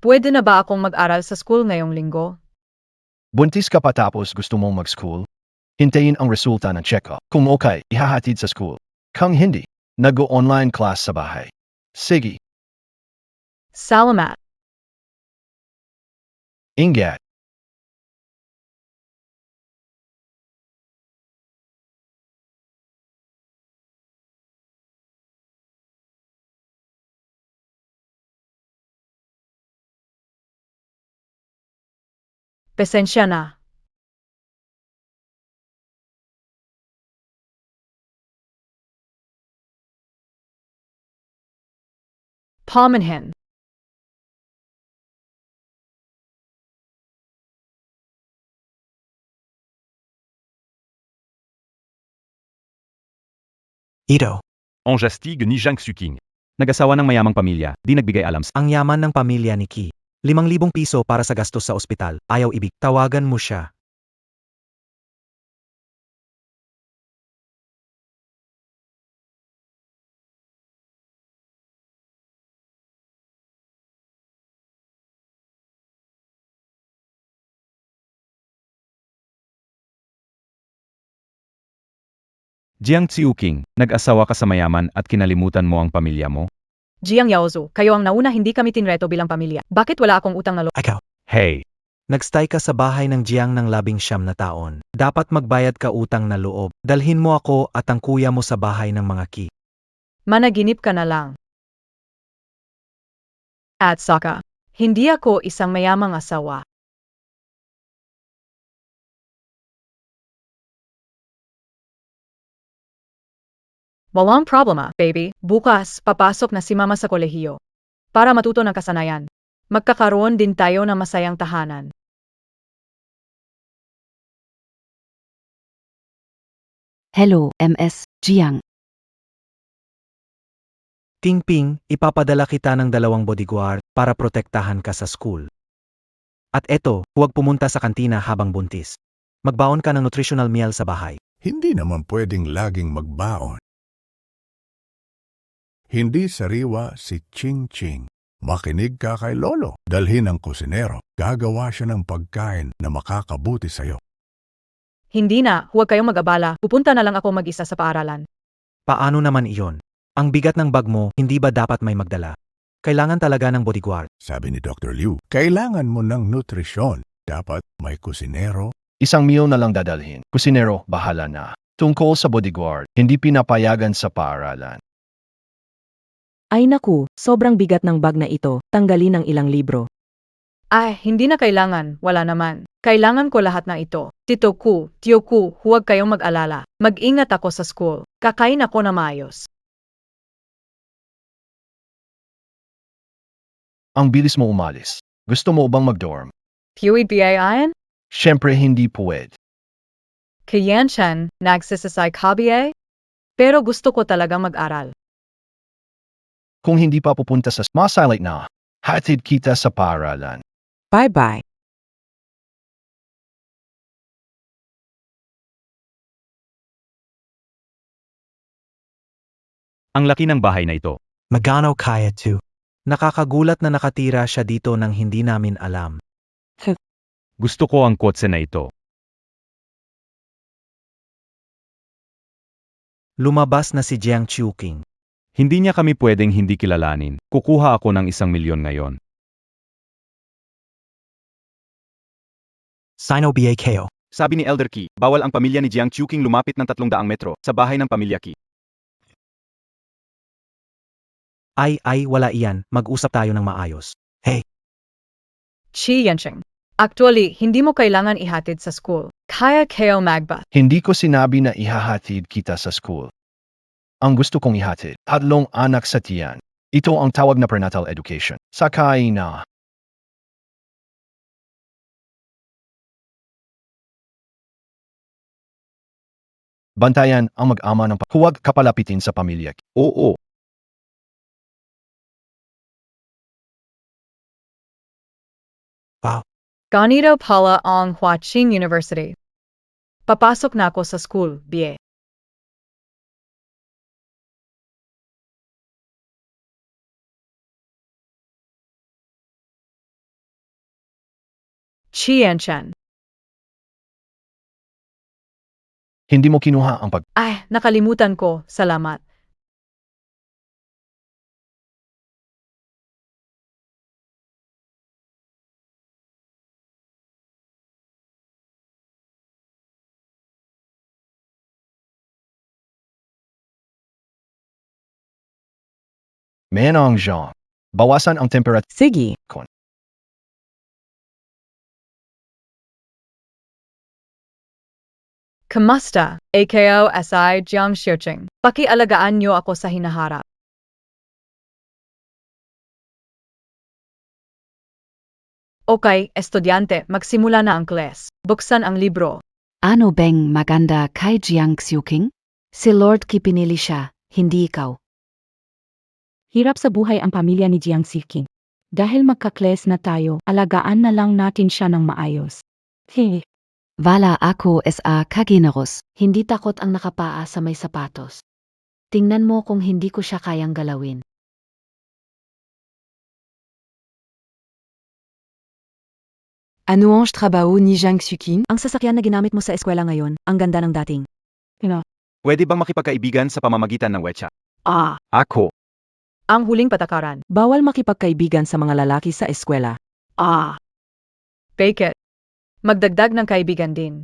Pwede na ba akong mag-aral sa school ngayong linggo? Buntis ka pa tapos gusto mong mag-school? Hintayin ang resulta ng check-up. Kung okay, ihahatid sa school. Kung hindi, nag-online class sa bahay. Sige, Salamat. ingat. Pasensya na. Pamanhin. Ito, On jastig ni Jiang Xiuqing. Nag-asawa ng mayamang pamilya, di nagbigay alam sa ang yaman ng pamilya ni Ki. 5,000 piso para sa gastos sa ospital. Ayaw ibig. Tawagan mo siya. Jiang Xiuqing, nag-asawa ka sa mayaman at kinalimutan mo ang pamilya mo? Jiang Yaozu, kayo ang nauna, hindi kami tinreto bilang pamilya. Bakit wala akong utang na loob? Ikaw, Hey, nagstay ka sa bahay ng Jiang ng 19 na taon. Dapat magbayad ka utang na loob. Dalhin mo ako at ang kuya mo sa bahay ng mga Ki. Managinip ka na lang. At saka, hindi ako isang mayamang asawa. Walang problema, baby. Bukas, papasok na si mama sa kolehiyo. Para matuto ng kasanayan. Magkakaroon din tayo ng masayang tahanan. Hello, Ms. Jiang. Tingping, ipapadala kita ng 2 bodyguard para protektahan ka sa school. At eto, huwag pumunta sa kantina habang buntis. Magbaon ka ng nutritional meal sa bahay. Hindi naman pwedeng laging magbaon. Hindi sariwa si Ching Ching. Makinig ka kay Lolo. Dalhin ang kusinero. Gagawa siya ng pagkain na makakabuti sa'yo. Hindi na, huwag kayong mag-abala. Pupunta na lang ako mag-isa sa paaralan. Paano naman iyon? Ang bigat ng bag mo, hindi ba dapat may magdala? Kailangan talaga ng bodyguard. Sabi ni Dr. Liu, kailangan mo ng nutrisyon. Dapat may kusinero. Isang meal na lang dadalhin. Kusinero, bahala na. Tungkol sa bodyguard, hindi pinapayagan sa paaralan. Ay naku, sobrang bigat ng bag na ito, tanggalin ang ilang libro. Ay, hindi na kailangan. Wala naman. Kailangan ko lahat na ito. Tito ko, tiyo ko, huwag kayong mag-alala. Mag-ingat ako sa school. Kakain ako na maayos. Ang bilis mo umalis. Gusto mo bang mag-dorm? Huey biyayan? Siyempre hindi puwed. Kayan siyan, nagsisasay kabiye? Pero gusto ko talagang mag-aral. Kung hindi pa pupunta sa masalit na, hatid kita sa paaralan. Bye-bye. Ang laki ng bahay na ito. Magkano kaya to? Nakakagulat na nakatira siya dito nang hindi namin alam. Gusto ko ang kotse na ito. Lumabas na si Jiang Chuking. Hindi niya kami pwedeng hindi kilalanin. Kukuha ako ng 1 milyon ngayon. Sino BAKO? Sabi ni Elder Qi, bawal ang pamilya ni Jiang Chuking lumapit ng 300 metro sa bahay ng pamilya Qi. Ay, wala iyan. Mag-usap tayo ng maayos. Hey, Chi Yancheng. Actually, hindi mo kailangan ihatid sa school. Kaya kayo magba. Hindi ko sinabi na ihahatid kita sa school. Ang gusto kong ihatid, 3 anak sa tiyan. Ito ang tawag na prenatal education. Sakay na. Bantayan ang mag-ama ng huwag kapalapitin sa pamilya. Oo. Ganito pala ang Huaqing University. Papasok na ako sa school, BA. Qianshan. Hindi mo kinuha ang pag... Ay, nakalimutan ko. Salamat. Manong Jean. Bawasan ang temperature. Sige. Kamusta? AKO SI Jiang Xiuqing. Pakialagaan niyo ako sa hinaharap. Okay, estudyante, magsimula na ang class. Buksan ang libro. Ano bang maganda kay Jiang Xiuqing? Si Lord Qi pinili siya, hindi ikaw. Hirap sa buhay ang pamilya ni Jiang Xiuqing. Dahil magka-class na tayo, alagaan na lang natin siya ng maayos. Hey, Wala ako sa kagineros. Hindi takot ang nakapaa sa may sapatos. Tingnan mo kung hindi ko siya kayang galawin. Ano ang trabaho ni Jiang Xiuqing? Ang sasakyan na ginamit mo sa eskwela ngayon, ang ganda ng dating. Pwede bang makipagkaibigan sa pamamagitan ng wetsa? Ako. Ang huling patakaran. Bawal makipagkaibigan sa mga lalaki sa eskwela. Fake it. Magdagdag ng kaibigan din.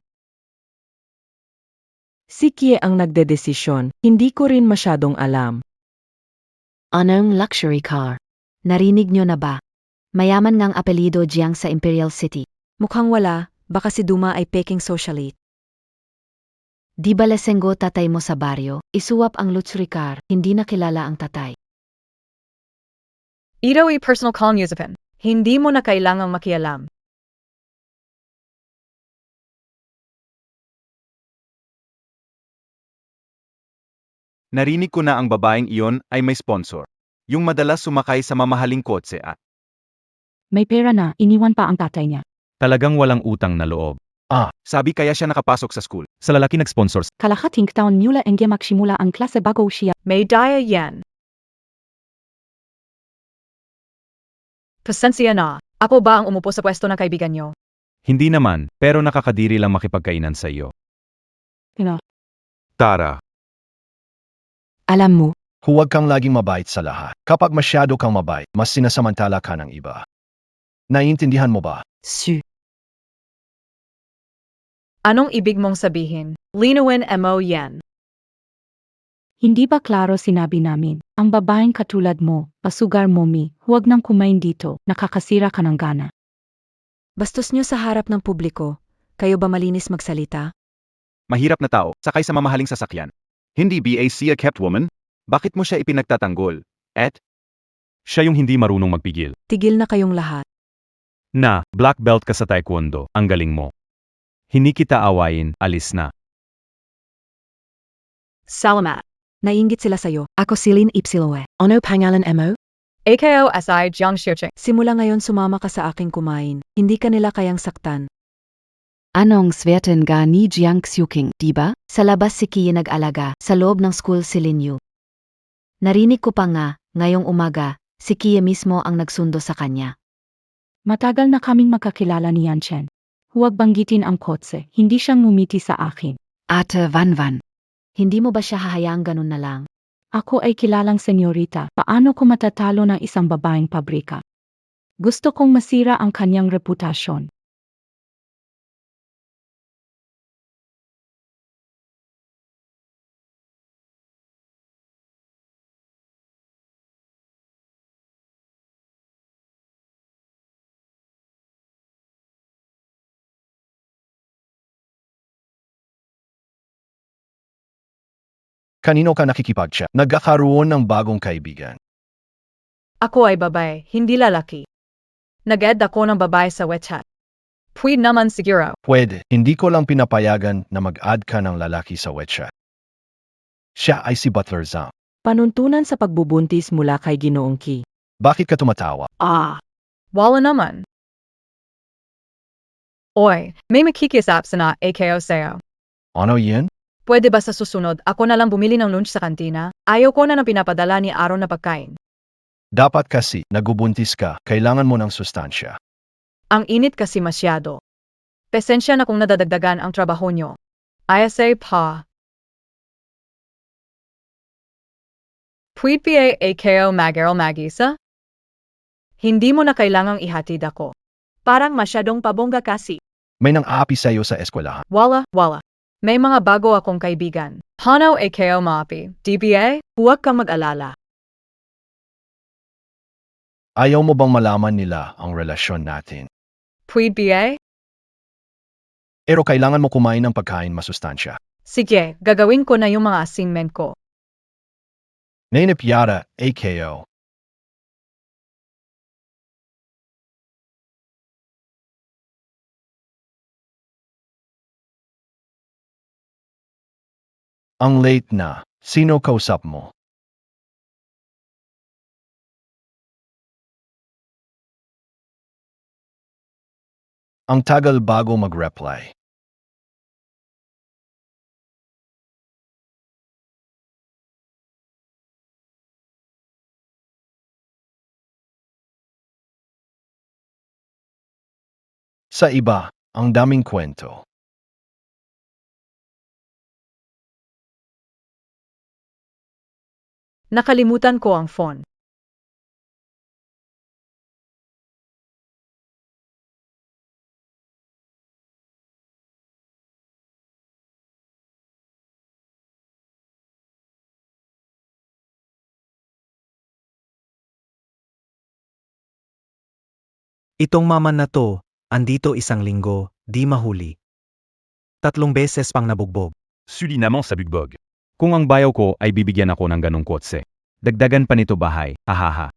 Si Kie ang nagdedesisyon, hindi ko rin masyadong alam. Anong luxury car? Narinig nyo na ba? Mayaman ngang apelido Jiang sa Imperial City. Mukhang wala, baka si Duma ay peking socialite. Di ba lasenggo tatay mo sa baryo? Isuwap ang lutsrikar, hindi na kilala ang tatay. Ito ay personal call newsipin. Hindi mo na kailangang makialam. Narinig ko na ang babaeng iyon ay may sponsor. Yung madalas sumakay sa mamahaling kotse at May pera na, iniwan pa ang tatay niya. Talagang walang utang na loob. sabi kaya siya nakapasok sa school. Sa lalaki nag-sponsor, Kalahating taon mula ang magsimula ang klase bago siya. May daya yan. Pasensya na. Ako ba ang umupo sa pwesto ng kaibigan nyo? hindi naman, pero nakakadiri lang makipagkainan sa iyo. Tara. Alam mo, Huwag kang laging mabait sa lahat. Kapag masyado kang mabait, mas sinasamantala ka ng iba. Naiintindihan mo ba? su. Anong ibig mong sabihin? Linawin mo yan. Hindi ba klaro sinabi namin, ang babaeng katulad mo, pasugar momi, huwag nang kumain dito, nakakasira ka ng gana. Bastos nyo sa harap ng publiko. Kayo ba malinis magsalita? Mahirap na tao, sakay sa mamahaling sasakyan. Hindi ba siya kept woman? Bakit mo siya ipinagtatanggol? Siya yung hindi marunong magpigil. Tigil na kayong lahat. Na, black belt ka sa taekwondo, ang galing mo. Hindi kita awayin, alis na. Salamat. Nainggit sila sa'yo. Ako silin ipsiloe. Ano pangalan mo? AKO SI Jiang Xiuqing. Simula ngayon sumama ka sa aking kumain. Hindi ka nila kayang saktan. Anong swerten ga ni Jiang Xiuqing, diba? Sa labas si Kiye nag-alaga, sa loob ng school si Lin Yu. Narinig ko pa nga, ngayong umaga, si Kiye mismo ang nagsundo sa kanya. Matagal na kaming makakilala ni Yan Chen. Huwag banggitin ang kotse, hindi siyang ngumiti sa akin. Ate Van. Hindi mo ba siya hahayaang ganun na lang? Ako ay kilalang senyorita, paano ko matatalo ng isang babaeng pabrika? Gusto kong masira ang kanyang reputasyon. Kanino ka nakikipagchat? Nagkakaroon ng bagong kaibigan. Ako ay babae, hindi lalaki. Nag-add ako ng babae sa WeChat. Pwede naman siguro. Pwede, hindi ko lang pinapayagan na mag-add ka ng lalaki sa WeChat. Siya ay si Butler Zhang. Panuntunan sa pagbubuntis mula kay Ginoong Ki. Bakit ka tumatawa? Wala naman. Oy, may makikisap sa na AKO sa'yo. Ano yan? Pwede ba sa susunod, ako na lang bumili ng lunch sa kantina? Ayaw ko na ng pinapadala ni Aaron na pagkain. Dapat kasi, nagubuntis ka, kailangan mo ng sustansya. Ang init kasi masyado. Pasensya na kung nadadagdagan ang trabaho nyo. ISA pa. Pwede pa AKO mag-aral mag-isa? Hindi mo na kailangang ihatid ako. Parang masyadong pabongga kasi. May nang-aapi sa'yo sa eskwelahan. Wala. May mga bago akong kaibigan. Hano AKO maapi. DBA, huwag kang mag-alala. Ayaw mo bang malaman nila ang relasyon natin? Pwede ba? Pero kailangan mo kumain ng pagkain masustansya. Sige, gagawin ko na yung mga assignment ko. Nainip yara, AKO. Ang late na. Sino kausap mo? Ang tagal bago mag-reply. Sa iba, ang daming kwento. Nakalimutan ko ang phone. Itong maman na to, andito isang linggo, di mahuli. 3 beses pang nabugbog. Sulinamang sa bigbog. Kung ang bayaw ko ay bibigyan ako ng ganong kotse. Dagdagan pa nito bahay, hahaha.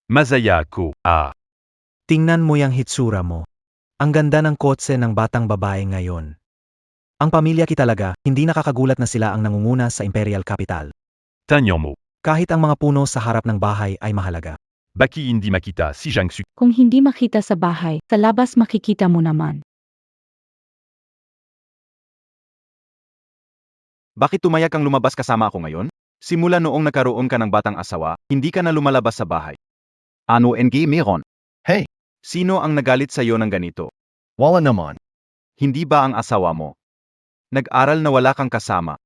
Mazaya ko, Tingnan mo yung hitsura mo. Ang ganda ng kotse ng batang babae ngayon. Ang pamilya ki talaga, hindi nakakagulat na sila ang nangunguna sa Imperial Capital. Tanyo mo. Kahit ang mga puno sa harap ng bahay ay mahalaga. Baki hindi makita si Jiangsu. Kung hindi makita sa bahay, sa labas makikita mo naman. Bakit tumayak kang lumabas kasama ako ngayon? Simula noong nagkaroon ka ng batang asawa, hindi ka na lumalabas sa bahay. Ano NG meron? Hey! Sino ang nagalit sa iyo ng ganito? Wala naman. Hindi ba ang asawa mo? Nag-aral na wala kang kasama.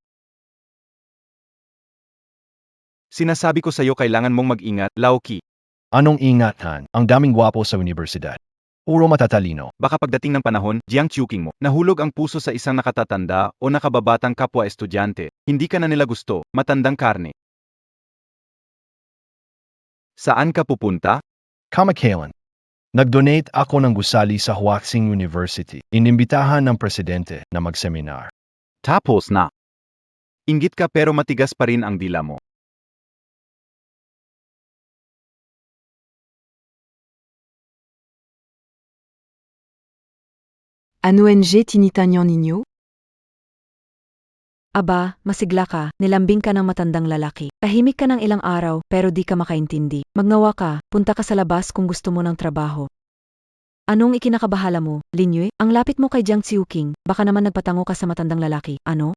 Sinasabi ko sa iyo kailangan mong mag-ingat, Laoki. Anong ingatan? Ang daming gwapo sa universidad. Puro matatalino. Baka pagdating ng panahon, Jiang Chuking mo, nahulog ang puso sa isang nakatatanda o nakababatang kapwa estudyante, hindi ka na nila gusto, matandang karne. Saan ka pupunta? Kamakailan. Nag-donate ako ng gusali sa Huaxing University. Inimbitahan ng presidente na mag-seminar. Tapos na. Inggit ka pero matigas pa rin ang dila mo. Ano NG tinitanyo ninyo? Aba, masigla ka, nilambing ka ng matandang lalaki. Tahimik ka ng ilang araw, pero di ka makaintindi. Magnawa ka, punta ka sa labas kung gusto mo ng trabaho. Anong ikinakabahala mo, Linyue? Ang lapit mo kay Jiang Xiuqing, baka naman nagpatango ka sa matandang lalaki, ano?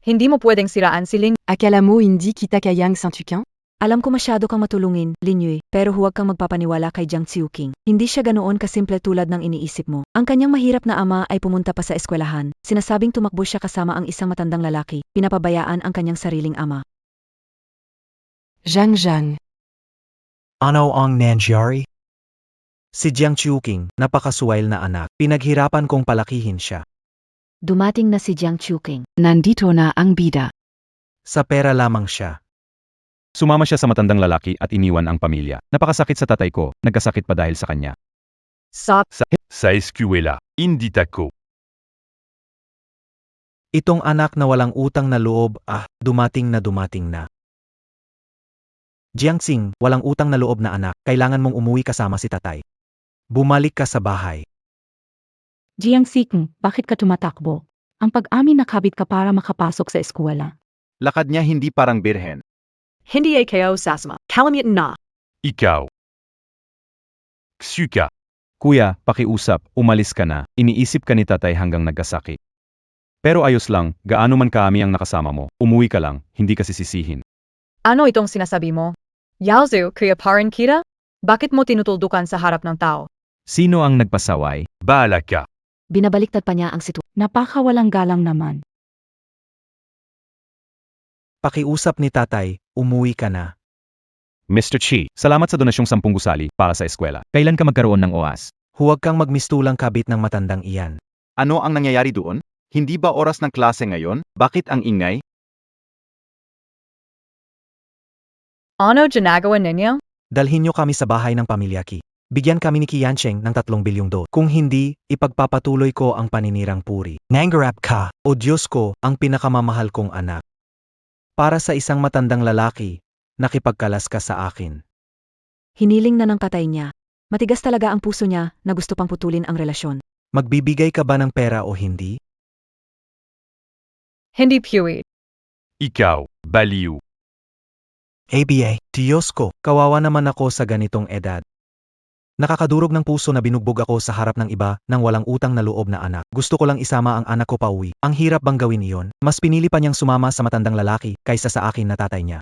Hindi mo pwedeng siraan si Ling. Akala mo hindi kita kay Yang Santukan? Alam ko masyado kang matulungin, Linyue, pero huwag kang magpapaniwala kay Jiang Xiuqing. Hindi siya ganoon kasimple tulad ng iniisip mo. Ang kanyang mahirap na ama ay pumunta pa sa eskwelahan. Sinasabing tumakbo siya kasama ang isang matandang lalaki, pinapabayaan ang kanyang sariling ama. Zhang. Ano ang nangyari? Si Jiang Chuking, napakasuwail na anak. Pinaghirapan kong palakihin siya. Dumating na si Jiang Xiuqing. Nandito na ang bida. Sa pera lamang siya. Sumama siya sa matandang lalaki at iniwan ang pamilya. Napakasakit sa tatay ko, nagkasakit pa dahil sa kanya. Sa eskwela, hindi tako. Itong anak na walang utang na loob, dumating na. Jiangxing, walang utang na loob na anak, kailangan mong umuwi kasama si tatay. Bumalik ka sa bahay. Jiang Xiuqing, bakit ka tumatakbo? Ang pag-amin nakabit ka para makapasok sa eskwela. Lakad niya hindi parang birhen. Hindi ay kayo sasama. Kalamit na. Ikaw. Ksuka. Kuya, pakiusap, umalis ka na. Iniisip ka ni tatay hanggang nagkasakit. Pero ayos lang, gaano man kaami ang nakasama mo, umuwi ka lang, hindi ka sisisihin. Ano itong sinasabi mo? Yaozu, kaya parin kita? Bakit mo tinutuldukan sa harap ng tao? Sino ang nagpasaway? Bahala ka. Binabaliktad pa niya ang sitwasyon. Napakawalang galang naman. Pakiusap ni tatay, umuwi ka na. Mr. Chi, salamat sa donasyong 10 gusali para sa eskwela. Kailan ka magkaroon ng oas? Huwag kang magmistulang kabit ng matandang iyan. Ano ang nangyayari doon? Hindi ba oras ng klase ngayon? Bakit ang ingay? Ano ginagawa ninyo? Dalhin niyo kami sa bahay ng pamilya Ki. Bigyan kami ni Qiancheng ng 3 bilyong do. Kung hindi, ipagpapatuloy ko ang paninirang puri. Nangarap ka, o Diyos ko, ang pinakamamahal kong anak. Para sa isang matandang lalaki, nakipagkalas ka sa akin. Hiniling na ng patay niya. Matigas talaga ang puso niya na gusto pang putulin ang relasyon. Magbibigay ka ba ng pera o hindi? Hindi Puwit. Ikaw, baliw. ABA, Diyos ko, kawawa naman ako sa ganitong edad. Nakakadurog ng puso na binugbog ako sa harap ng iba nang walang utang na loob na anak. Gusto ko lang isama ang anak ko pauwi. Ang hirap bang gawin iyon? Mas pinili pa niyang sumama sa matandang lalaki kaysa sa akin na tatay niya.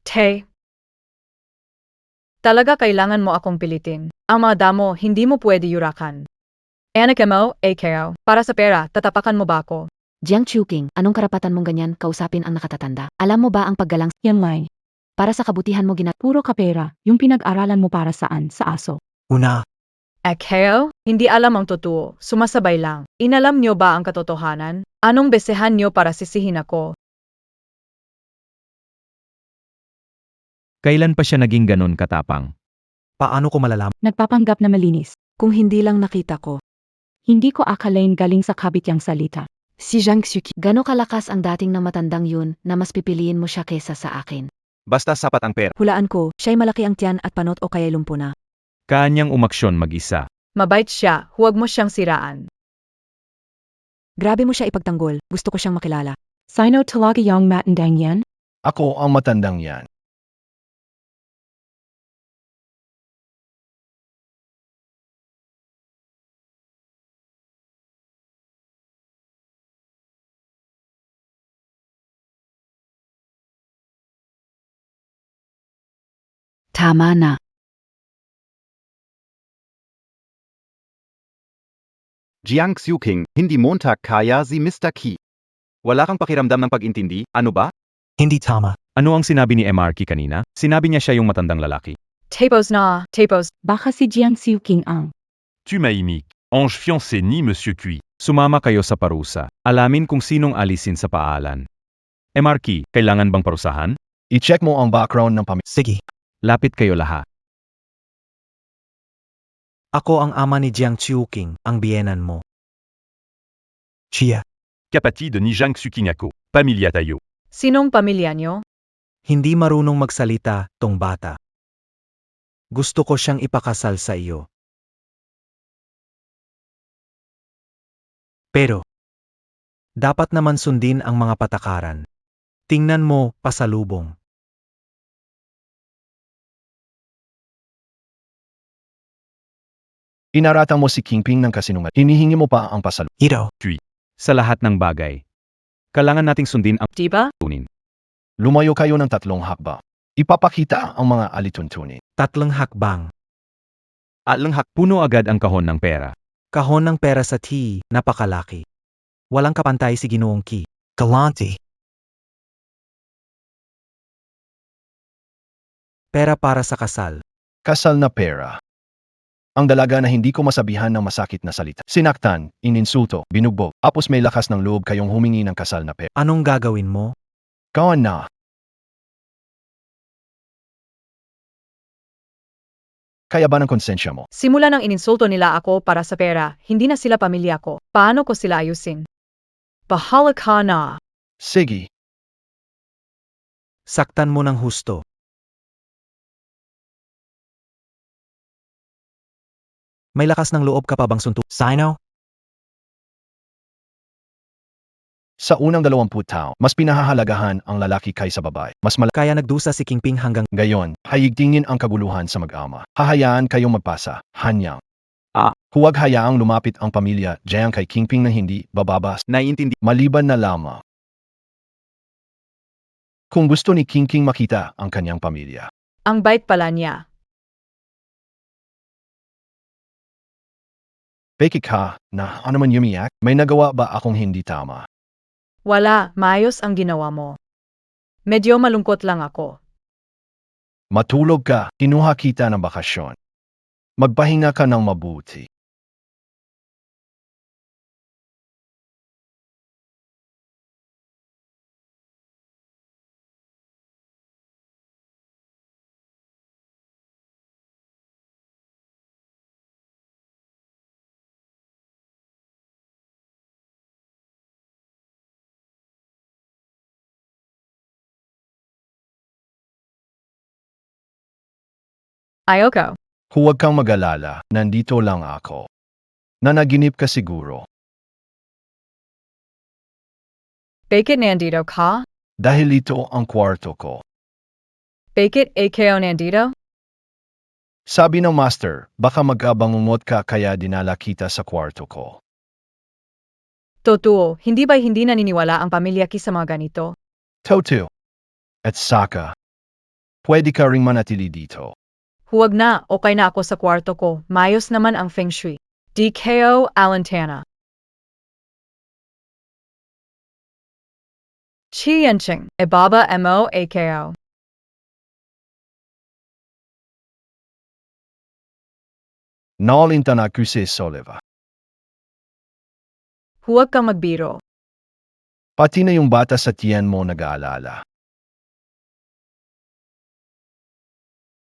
Te. Talaga kailangan mo akong pilitin. Ang mga damo, hindi mo pwede yurakan. Anak mo, kayo. Para sa pera, tatapakan mo ba ako? Jiang Xiuqing, anong karapatan mong ganyan kausapin ang nakatatanda? Alam mo ba ang paggalang Yan lang. para sa kabutihan mo Puro kapera, yung pinag-aralan mo para saan, sa aso. Una, Kayo? Hindi alam ang totoo. Sumasabay lang. Inalam niyo ba ang katotohanan? Anong besehan niyo para sisihin ako? kailan pa siya naging ganon katapang? Paano ko malalaman? Nagpapanggap na malinis. Kung hindi lang nakita ko. Hindi ko akalain galing sa kabit yang salita. Si Jiang Xuqing. Gano kalakas ang dating na matandang yun na mas pipiliin mo siya kesa sa akin? Basta sapat ang pera. Hulaan ko, siya'y malaki ang tiyan at panot o kaya'y lumpo na. Kanyang umaksyon mag-isa. Mabait siya, huwag mo siyang siraan. Grabe mo siya ipagtanggol, gusto ko siyang makilala. Sino talaga yung matandang yan? Ako ang matandang yan. Tama na. Jiang Xuqing, hindi Montag kaya si Mr. Qi. Wala kang pakiramdam ng pag-intindi, ano ba? Hindi tama. Ano ang sinabi ni MRK kanina? Sinabi niya siya yung matandang lalaki. Tapos na, tapos. Baka si Jiang Xuqing ang. Tu m'as Ange fiancé ni Monsieur Cui. Sumama kayo sa parusa. Alamin kung sinong alisin sa paalan. MRK, kailangan bang parusahan? I-check mo ang background ng pamilya. Sige. Lapit kayo lahat. Ako ang ama ni Jiang Xuqing, ang biyenan mo. Chia, Kapatid ni Jiang Xuqing ako. Pamilya tayo. Sinong pamilya niyo? hindi marunong magsalita tong bata. Gusto ko siyang ipakasal sa iyo. Pero, dapat naman sundin ang mga patakaran. Tingnan mo, pasalubong. Inaratang mo si Kingping ng kasinungalingan. Hinihingi mo pa ang pasalubong. Ito, Sa lahat ng bagay. Kailangan nating sundin ang Diba? tunin. Lumayo kayo ng 3 hakbang. Ipapakita ang mga alituntunin. 3 hakbang. Alanghak, Puno agad ang kahon ng pera. Kahon ng pera sa T, napakalaki. Walang kapantay si Ginoong Ki. Galante. Pera para sa kasal. Kasal na pera. Ang dalaga na hindi ko masabihan ng masakit na salita. Sinaktan, ininsulto, binugbog, tapos may lakas ng loob kayong humingi ng kasal na pera. Anong gagawin mo? Kawan na. Kaya ba ng konsensya mo? Simula nang ininsulto nila ako para sa pera, hindi na sila pamilya ko. Paano ko sila ayusin? Bahala ka na. Sige, Saktan mo ng husto. May lakas ng loob ka pa bang suntu? Sino? sa unang 20 taon, mas pinahahalagahan ang lalaki kaysa babae. Mas malaki Kaya nagdusa si Kingping hanggang ngayon, hayigtingin ang kaguluhan sa mag-ama. Hahayaan kayong magpasa, hanyang. Ah. Huwag hayaang lumapit ang pamilya diyan kay Kingping na hindi bababas. naiintindi. Maliban na lamang. Kung gusto ni Kingping makita ang kanyang pamilya. Ang bait pala niya. Peki ka na ano man yumiyak, may nagawa ba akong hindi tama? Wala, maayos ang ginawa mo. Medyo malungkot lang ako. Matulog ka, kinuha kita ng bakasyon. Magpahinga ka ng mabuti. Ayoko. Huwag kang mag-alala, nandito lang ako. Nanaginip ka siguro. Bakit nandito ka? Dahil ito ang kwarto ko. Bakit ikaw nandito? Sabi ng master, baka mag-abangungot ka kaya dinala kita sa kwarto ko. Totoo, hindi ba hindi naniniwala ang pamilya ki sa mga ganito? Toto. At saka, pwede ka ring manatili dito. Huwag na, okay na ako sa kwarto ko. Mayos naman ang feng shui. DKO Alantana. Chi Yanching, Ibaba Mo AKO. Nalintan ako si Soliva. Huwag kang magbiro. Pati na yung bata sa tiyan mo nag-aalala.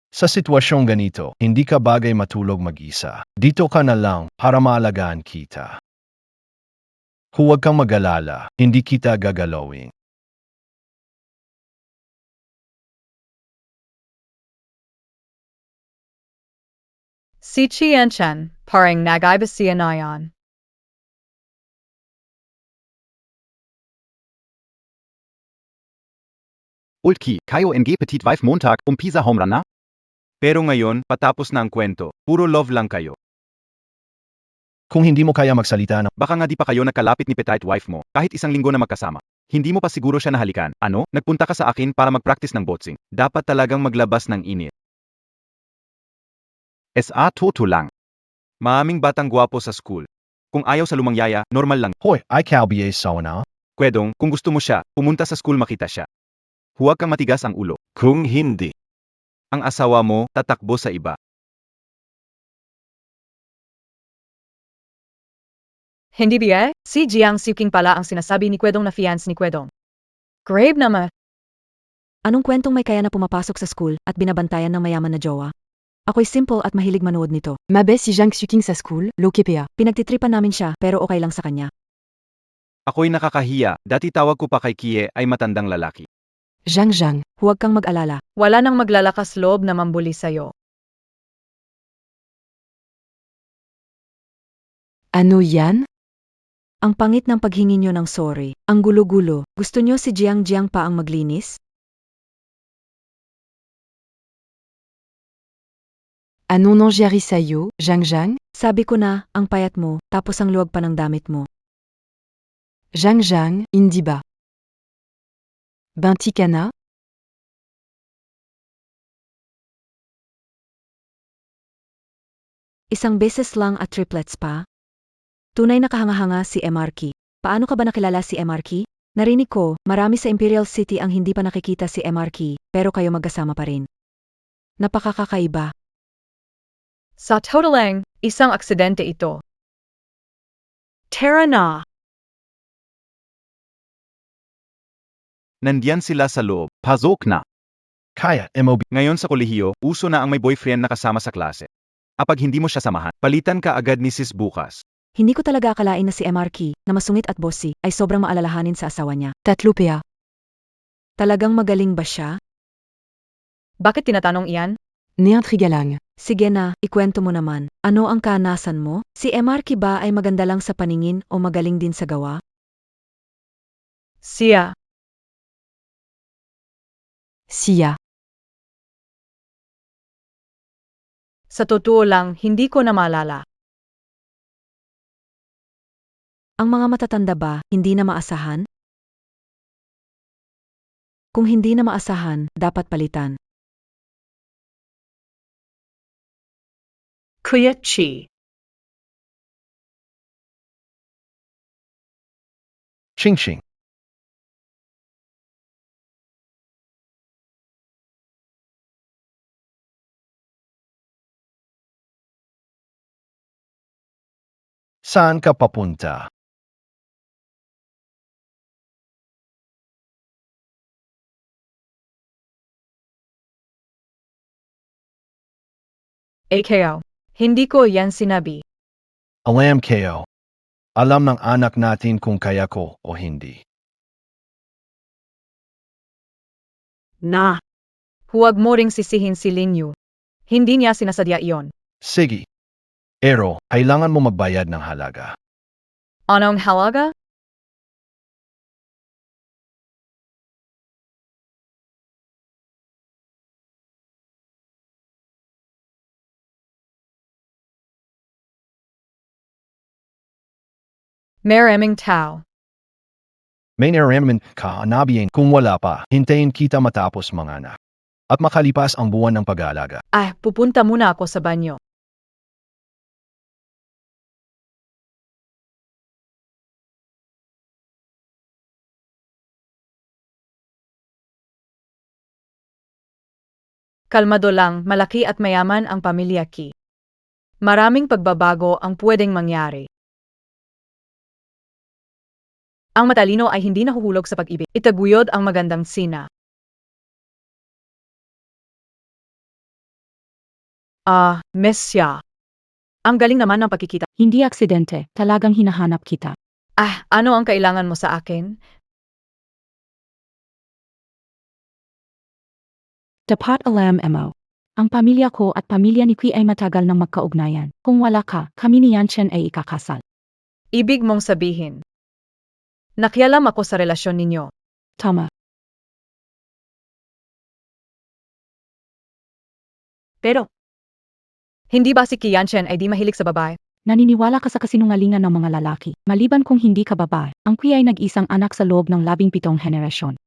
Sa sitwasyong ganito, hindi ka bagay matulog mag-isa. Dito ka na lang para maalagaan kita. Huwag kang mag-alala, hindi kita gagalawin. Si Qianshan, parang nag-ibasiya na yan. Ulki, kayo NG Petit Wife Montag, Pisa home run na? Pero ngayon, patapos na ang kwento, puro love lang kayo. Kung hindi mo kaya magsalita ng Baka nga di pa kayo nagkalapit ni Petit Wife mo, kahit isang linggo na magkasama. Hindi mo pa siguro siya nahalikan. Ano? Nagpunta ka sa akin para mag-practice ng boxing. Dapat talagang maglabas ng init. SA toto lang. Maaming batang gwapo sa school. Kung ayaw sa lumang yaya, normal lang. Hoy, ay kalbiye sawa na? Kwedong, kung gusto mo siya, pumunta sa school makita siya. Huwag kang matigas ang ulo. Kung hindi, ang asawa mo, tatakbo sa iba. Hindi ba? Si Jiang Siuking pala ang sinasabi ni Kwedong na fiance ni Kwedong. Grave naman. Anong kwentong may kaya na pumapasok sa school at binabantayan ng mayaman na jowa? Ako'y simple at mahilig manood nito. Mabe si Jiang Xiuqing sa school, lokepea. Pinagtitripan namin siya pero okay lang sa kanya. Ako'y nakakahiya, dati tawag ko pa kay Kie ay matandang lalaki. Jiang, huwag kang mag-alala. Wala nang maglalakas loob na mambuli sa'yo. Ano yan? Ang pangit ng paghingi nyo ng sorry. Ang gulo-gulo. Gusto nyo si Jiang pa ang maglinis? Ano nangyari sa'yo, Jiang? Sabi ko na, ang payat mo, tapos ang luwag pa ng damit mo. Jiang, hindi ba? Banti ka na? Isang beses lang at triplets pa? Tunay na kahanga-hanga si MRK. Paano ka ba nakilala si MRK? Narinig ko, marami sa Imperial City ang hindi pa nakikita si MRK, pero kayo magkasama pa rin. Napakakakaiba. Sa totalang, isang aksidente ito. Tara na! Nandiyan sila sa loob. Pasok na. Kaya, MOB. Ngayon sa kolehiyo, uso na ang may boyfriend na kasama sa klase. Kapag hindi mo siya samahan, palitan ka agad ni sis bukas. Hindi ko talaga akalain na si MRK, na masungit at bossy, ay sobrang maalalahanin sa asawa niya. Tatlupea. Talagang magaling ba siya? Bakit tinatanong iyan? Neantriga lang. Sige na, ikwento mo naman. Ano ang kanasan mo? Si MRK ba ay maganda lang sa paningin o magaling din sa gawa? Siya. Siya. Sa totoo lang, hindi ko na maalala. Ang mga matatanda ba, hindi na maasahan? Kung hindi na maasahan, dapat palitan. Kuya Chi. Ching. Saan ka papunta? AKO. Hindi ko yan sinabi. Alam kayo. Alam ng anak natin kung kaya ko o hindi. Na. Huwag mo ring sisihin si Linyu. Hindi niya sinasadya iyon. Sige. Pero, kailangan mo magbayad ng halaga. Anong halaga? Maraming tao. May nararamdaman ka anabihin kung wala pa, hintayin kita matapos mga anak. At makalipas ang buwan ng pag-aalaga. Pupunta muna ako sa banyo. Kalmado lang, malaki at mayaman ang pamilya Ki. Maraming pagbabago ang pwedeng mangyari. Ang matalino ay hindi nahuhulog sa pag-ibig. Itaguyod ang magandang sina. Miss siya. Ang galing naman ng pagkikita. Hindi aksidente, talagang hinahanap kita. Ano ang kailangan mo sa akin? Dapat alam mo. Ang pamilya ko at pamilya ni Kui ay matagal nang magkaugnayan. Kung wala ka, kami ni Yanchen ay ikakasal. Ibig mong sabihin. Nakialam ako sa relasyon ninyo. Tama. Pero, hindi ba si Qianchen ay di mahilig sa babae? Naniniwala ka sa kasinungalingan ng mga lalaki. Maliban kung hindi ka babae, ang Kui ay nag-isang anak sa loob ng 17 henerasyon.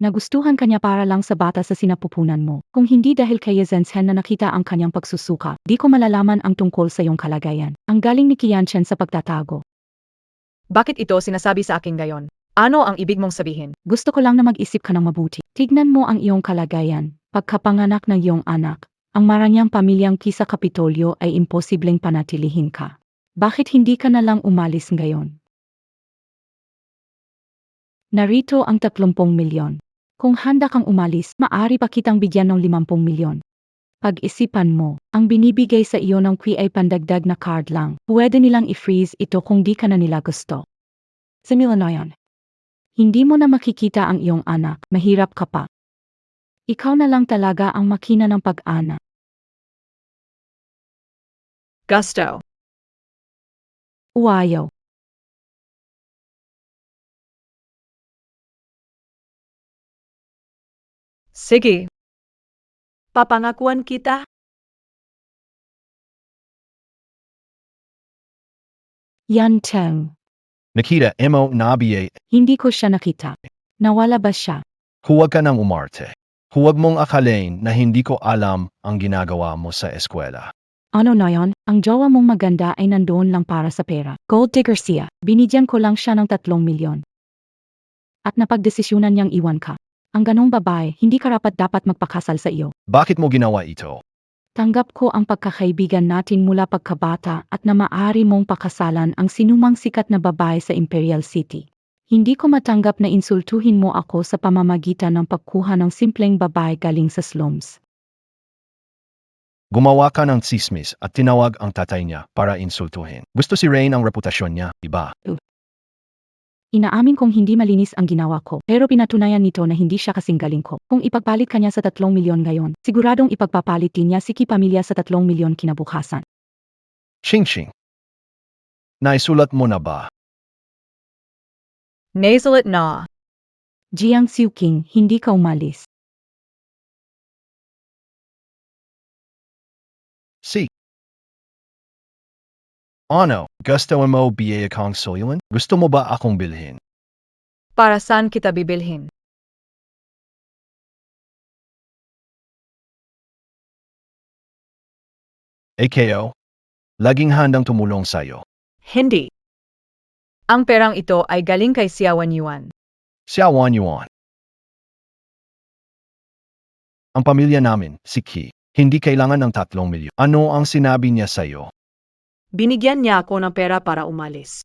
Nagustuhan kanya para lang sa bata sa sinapupunan mo. Kung hindi dahil kay Zenshen na nakita ang kanyang pagsusuka, di ko malalaman ang tungkol sa iyong kalagayan. Ang galing ni Qianchen sa pagtatago. Bakit ito sinasabi sa akin gayon? Ano ang ibig mong sabihin? Gusto ko lang na mag-isip ka ng mabuti. Tignan mo ang iyong kalagayan. Pagkapanganak ng iyong anak, ang maranyang pamilyang Ki sa Kapitolyo ay imposibleng panatilihin ka. Bakit hindi ka na lang umalis ngayon? Narito ang 30 milyon. Kung handa kang umalis, maaari pa kitang bigyan ng 50 milyon. Pag-isipan mo, ang binibigay sa iyo ng Kui ay pandagdag na card lang. Pwede nilang i-freeze ito kung di ka na nila gusto. Simula na yan. Hindi mo na makikita ang iyong anak, mahirap ka pa. Ikaw na lang talaga ang makina ng pag-ana. Gusto. Uwayaw. Sige. Papangakuan kita. Yan Cheng. Nakita mo nabiye, Hindi ko siya nakita. Nawala ba siya? huwag ka nang umarte. Huwag mong akalain na hindi ko alam ang ginagawa mo sa eskwela. Ano na yon? Ang jowa mong maganda ay nandoon lang para sa pera. Gold digger siya. Binigyan ko lang siya ng 3 milyon. At napagdesisyonan niyang iwan ka. Ang ganong babae, hindi karapat dapat magpakasal sa iyo. Bakit mo ginawa ito? Tanggap ko ang pagkakaibigan natin mula pagkabata at na maaari mong pakasalan ang sinumang sikat na babae sa Imperial City. Hindi ko matanggap na insultuhin mo ako sa pamamagitan ng pagkuha ng simpleng babae galing sa slums. Gumawa ka ng tsismis at tinawag ang tatay niya para insultuhin. Gusto si Rain ang reputasyon niya, iba. Inaamin kong hindi malinis ang ginawa ko, pero pinatunayan nito na hindi siya kasing galing ko. Kung ipagpalit kanya sa 3 milyon ngayon, siguradong ipagpapalit din niya si Ki pamilya sa 3 milyon kinabukasan. Ching-ching. Naisulat mo na ba? Naisulat na. Jiang Xiuqing, hindi ka umalis. Si. Ano, gusto mo biyaya kang soyuan? Gusto mo ba akong bilhin? Para saan kita bibilhin? AKO, laging handang tumulong sa'yo. Hindi. Ang perang ito ay galing kay Xiaowan Yuan. Xiaowan Yuan. Ang pamilya namin, si Qi, hindi kailangan ng 3 milyon. Ano ang sinabi niya sa'yo? Binigyan niya ako ng pera para umalis.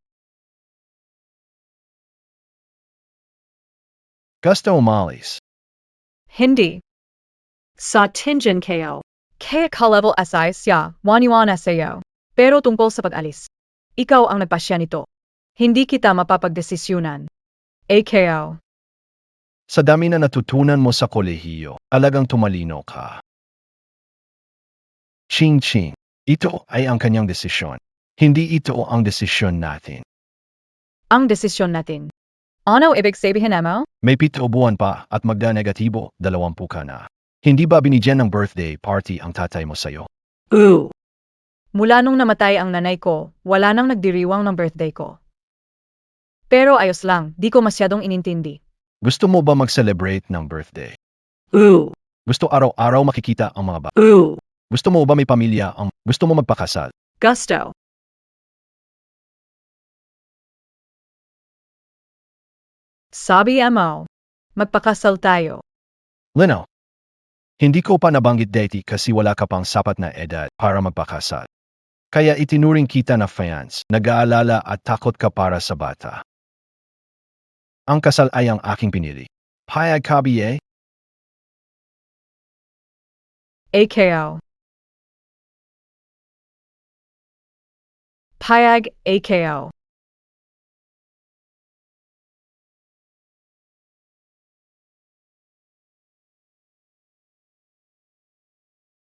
Gusto umalis. Hindi. Sa Tianjin KO. Kaya ka-level SI siya, Wanyuan SAO. Pero tungkol sa pag-alis. Ikaw ang nagpasya nito. Hindi kita mapapagdesisyunan. AKO. Sa dami na natutunan mo sa kolehiyo, alagang tumalino ka. Ching-ching. Ito ay ang kanyang desisyon. Hindi ito ang desisyon natin. Ang desisyon natin. Ano ibig sabihin mo? May 7 buwan pa at magda-negatibo, 20 ka na. Hindi ba binigyan ng birthday party ang tatay mo sa'yo? Mula nung namatay ang nanay ko, wala nang nagdiriwang ng birthday ko. Pero ayos lang, di ko masyadong inintindi. Gusto mo ba mag-celebrate ng birthday? Gusto araw-araw makikita ang mga Gusto mo ba may pamilya ang gusto mo magpakasal? Gusto. Sabi mo, magpakasal tayo. Lino, hindi ko pa nabanggit dati kasi wala ka pang sapat na edad para magpakasal. Kaya itinuring kita na fans, nag-aalala at takot ka para sa bata. Ang kasal ay ang aking pinili. Payag ka ba? AKO. Payag AKO.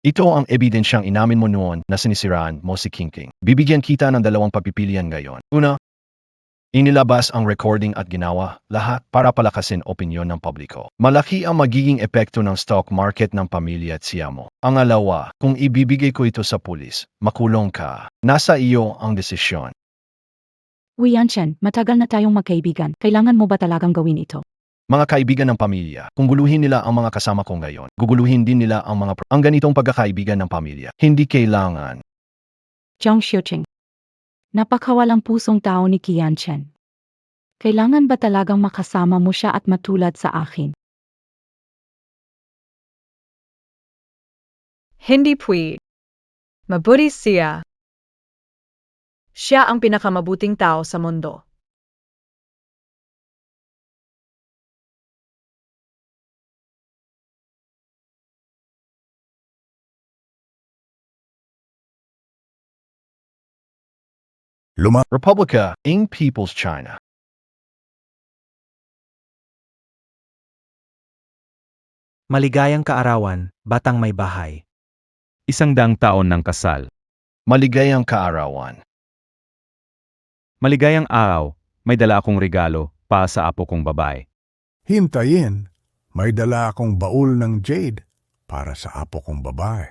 Ito ang ebidensyang inamin mo noon na sinisiraan mo si Kingking. Bibigyan kita ng dalawang pagpipilian ngayon. Una, inilabas ang recording at ginawa lahat para palakasin opinyon ng publiko. Malaki ang magiging epekto ng stock market ng pamilya at siya mo. Ang alawa, kung ibibigay ko ito sa pulis, makulong ka. Nasa iyo ang desisyon. Wianchan, matagal na tayong magkaibigan. Kailangan mo ba talagang gawin ito? Mga kaibigan ng pamilya, kung guluhin nila ang mga kasama ko ngayon, guguluhin din nila ang ganitong pagkakaibigan ng pamilya. Hindi kailangan. Jiang Xiuqing. Napakawalang pusong tao ni Qianchen. Kailangan ba talagang makasama mo siya at matulad sa akin? Hindi pwede. Mabuti siya. Siya ang pinakamabuting tao sa mundo. Republika ng People's China. Maligayang kaarawan, batang may bahay. 100 taon ng kasal. Maligayang kaarawan. Maligayang araw, may dala akong regalo para sa apo kong babae. Hintayin, may dala akong baul ng jade para sa apo kong babae.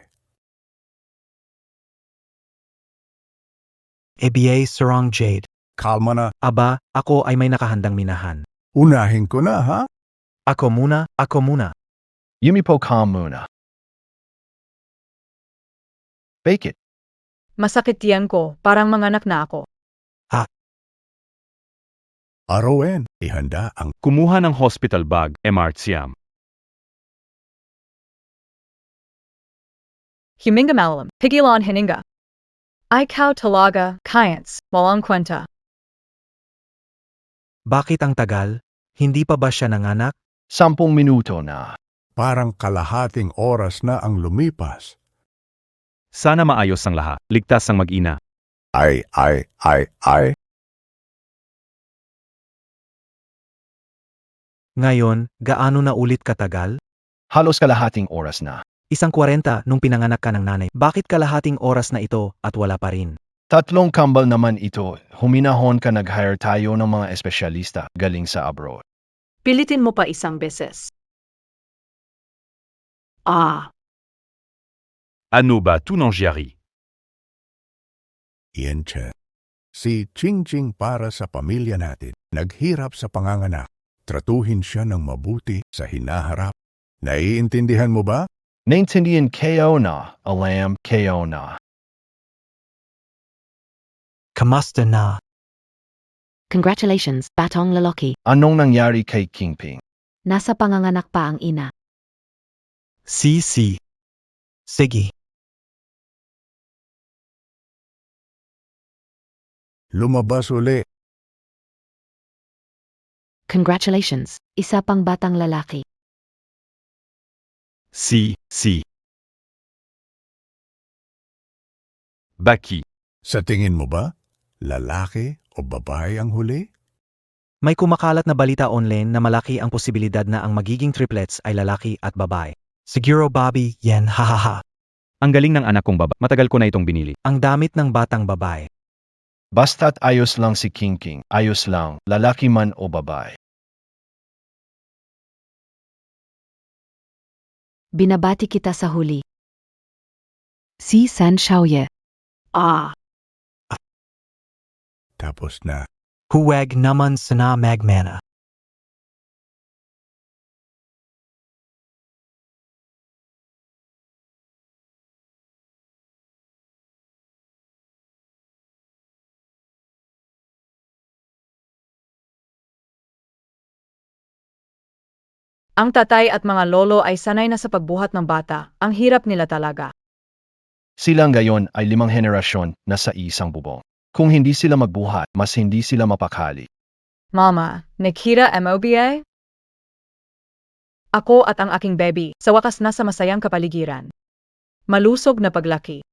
ABA Sarong Jade. Kalma na, Aba, ako ay may nakahandang minahan. unahin ko na ha? Ako muna, ako muna. Yumipo ka muna. Bake it. Masakit yan ko, parang manganak na ako. Arawen, ihanda ang Kumuha ng hospital bag, MR Siam. Huminga malalam, pigilan hininga. Ikaw talaga, kayans, walang kwenta. Bakit ang tagal? Hindi pa ba siya nanganak? 10 minuto na. parang kalahating oras na ang lumipas. Sana maayos ang lahat. Ligtas ang mag-ina. Ay. Ngayon, gaano na ulit katagal? Halos kalahating oras na. 1:40 nung pinanganak ka ng nanay. Bakit kalahating oras na ito at wala pa rin? 3 kambal naman ito. Huminahon ka nag-hire tayo ng mga espesyalista galing sa abroad. Pilitin mo pa isang beses. Ano ba, tunangyari? Yenche. Si Ching Ching para sa pamilya natin. Naghirap sa panganganak. Tratuhin siya ng mabuti sa hinaharap. Naiintindihan mo ba? Naintindihan kayo na, alam kayo na. Kamusta na? Congratulations, batong lalaki. Anong nangyari kay Kingping? Nasa panganganak pa ang ina. Si. Sige. Lumabas uli. Congratulations, isa pang batang lalaki. Si. Baki. Sa tingin mo ba, lalaki o babae ang huli? May kumakalat na balita online na malaki ang posibilidad na ang magiging triplets ay lalaki at babae. Siguro Bobby, yan hahaha. Ang galing ng anak kong baba. Matagal ko na itong binili. Ang damit ng batang babae. Basta't ayos lang si Kingking, ayos lang, lalaki man o babae. Binabati kita sa huli. Si San Xiaoye. Tapos na. Huwag naman sana magmana. Ang tatay at mga lolo ay sanay na sa pagbuhat ng bata. Ang hirap nila talaga. Silang gayon ay 5 henerasyon na sa isang bubong. Kung hindi sila magbuhat, mas hindi sila mapakali. Mama, Nikita MOBA? Ako at ang aking baby, sa wakas nasa masayang kapaligiran. Malusog na paglaki.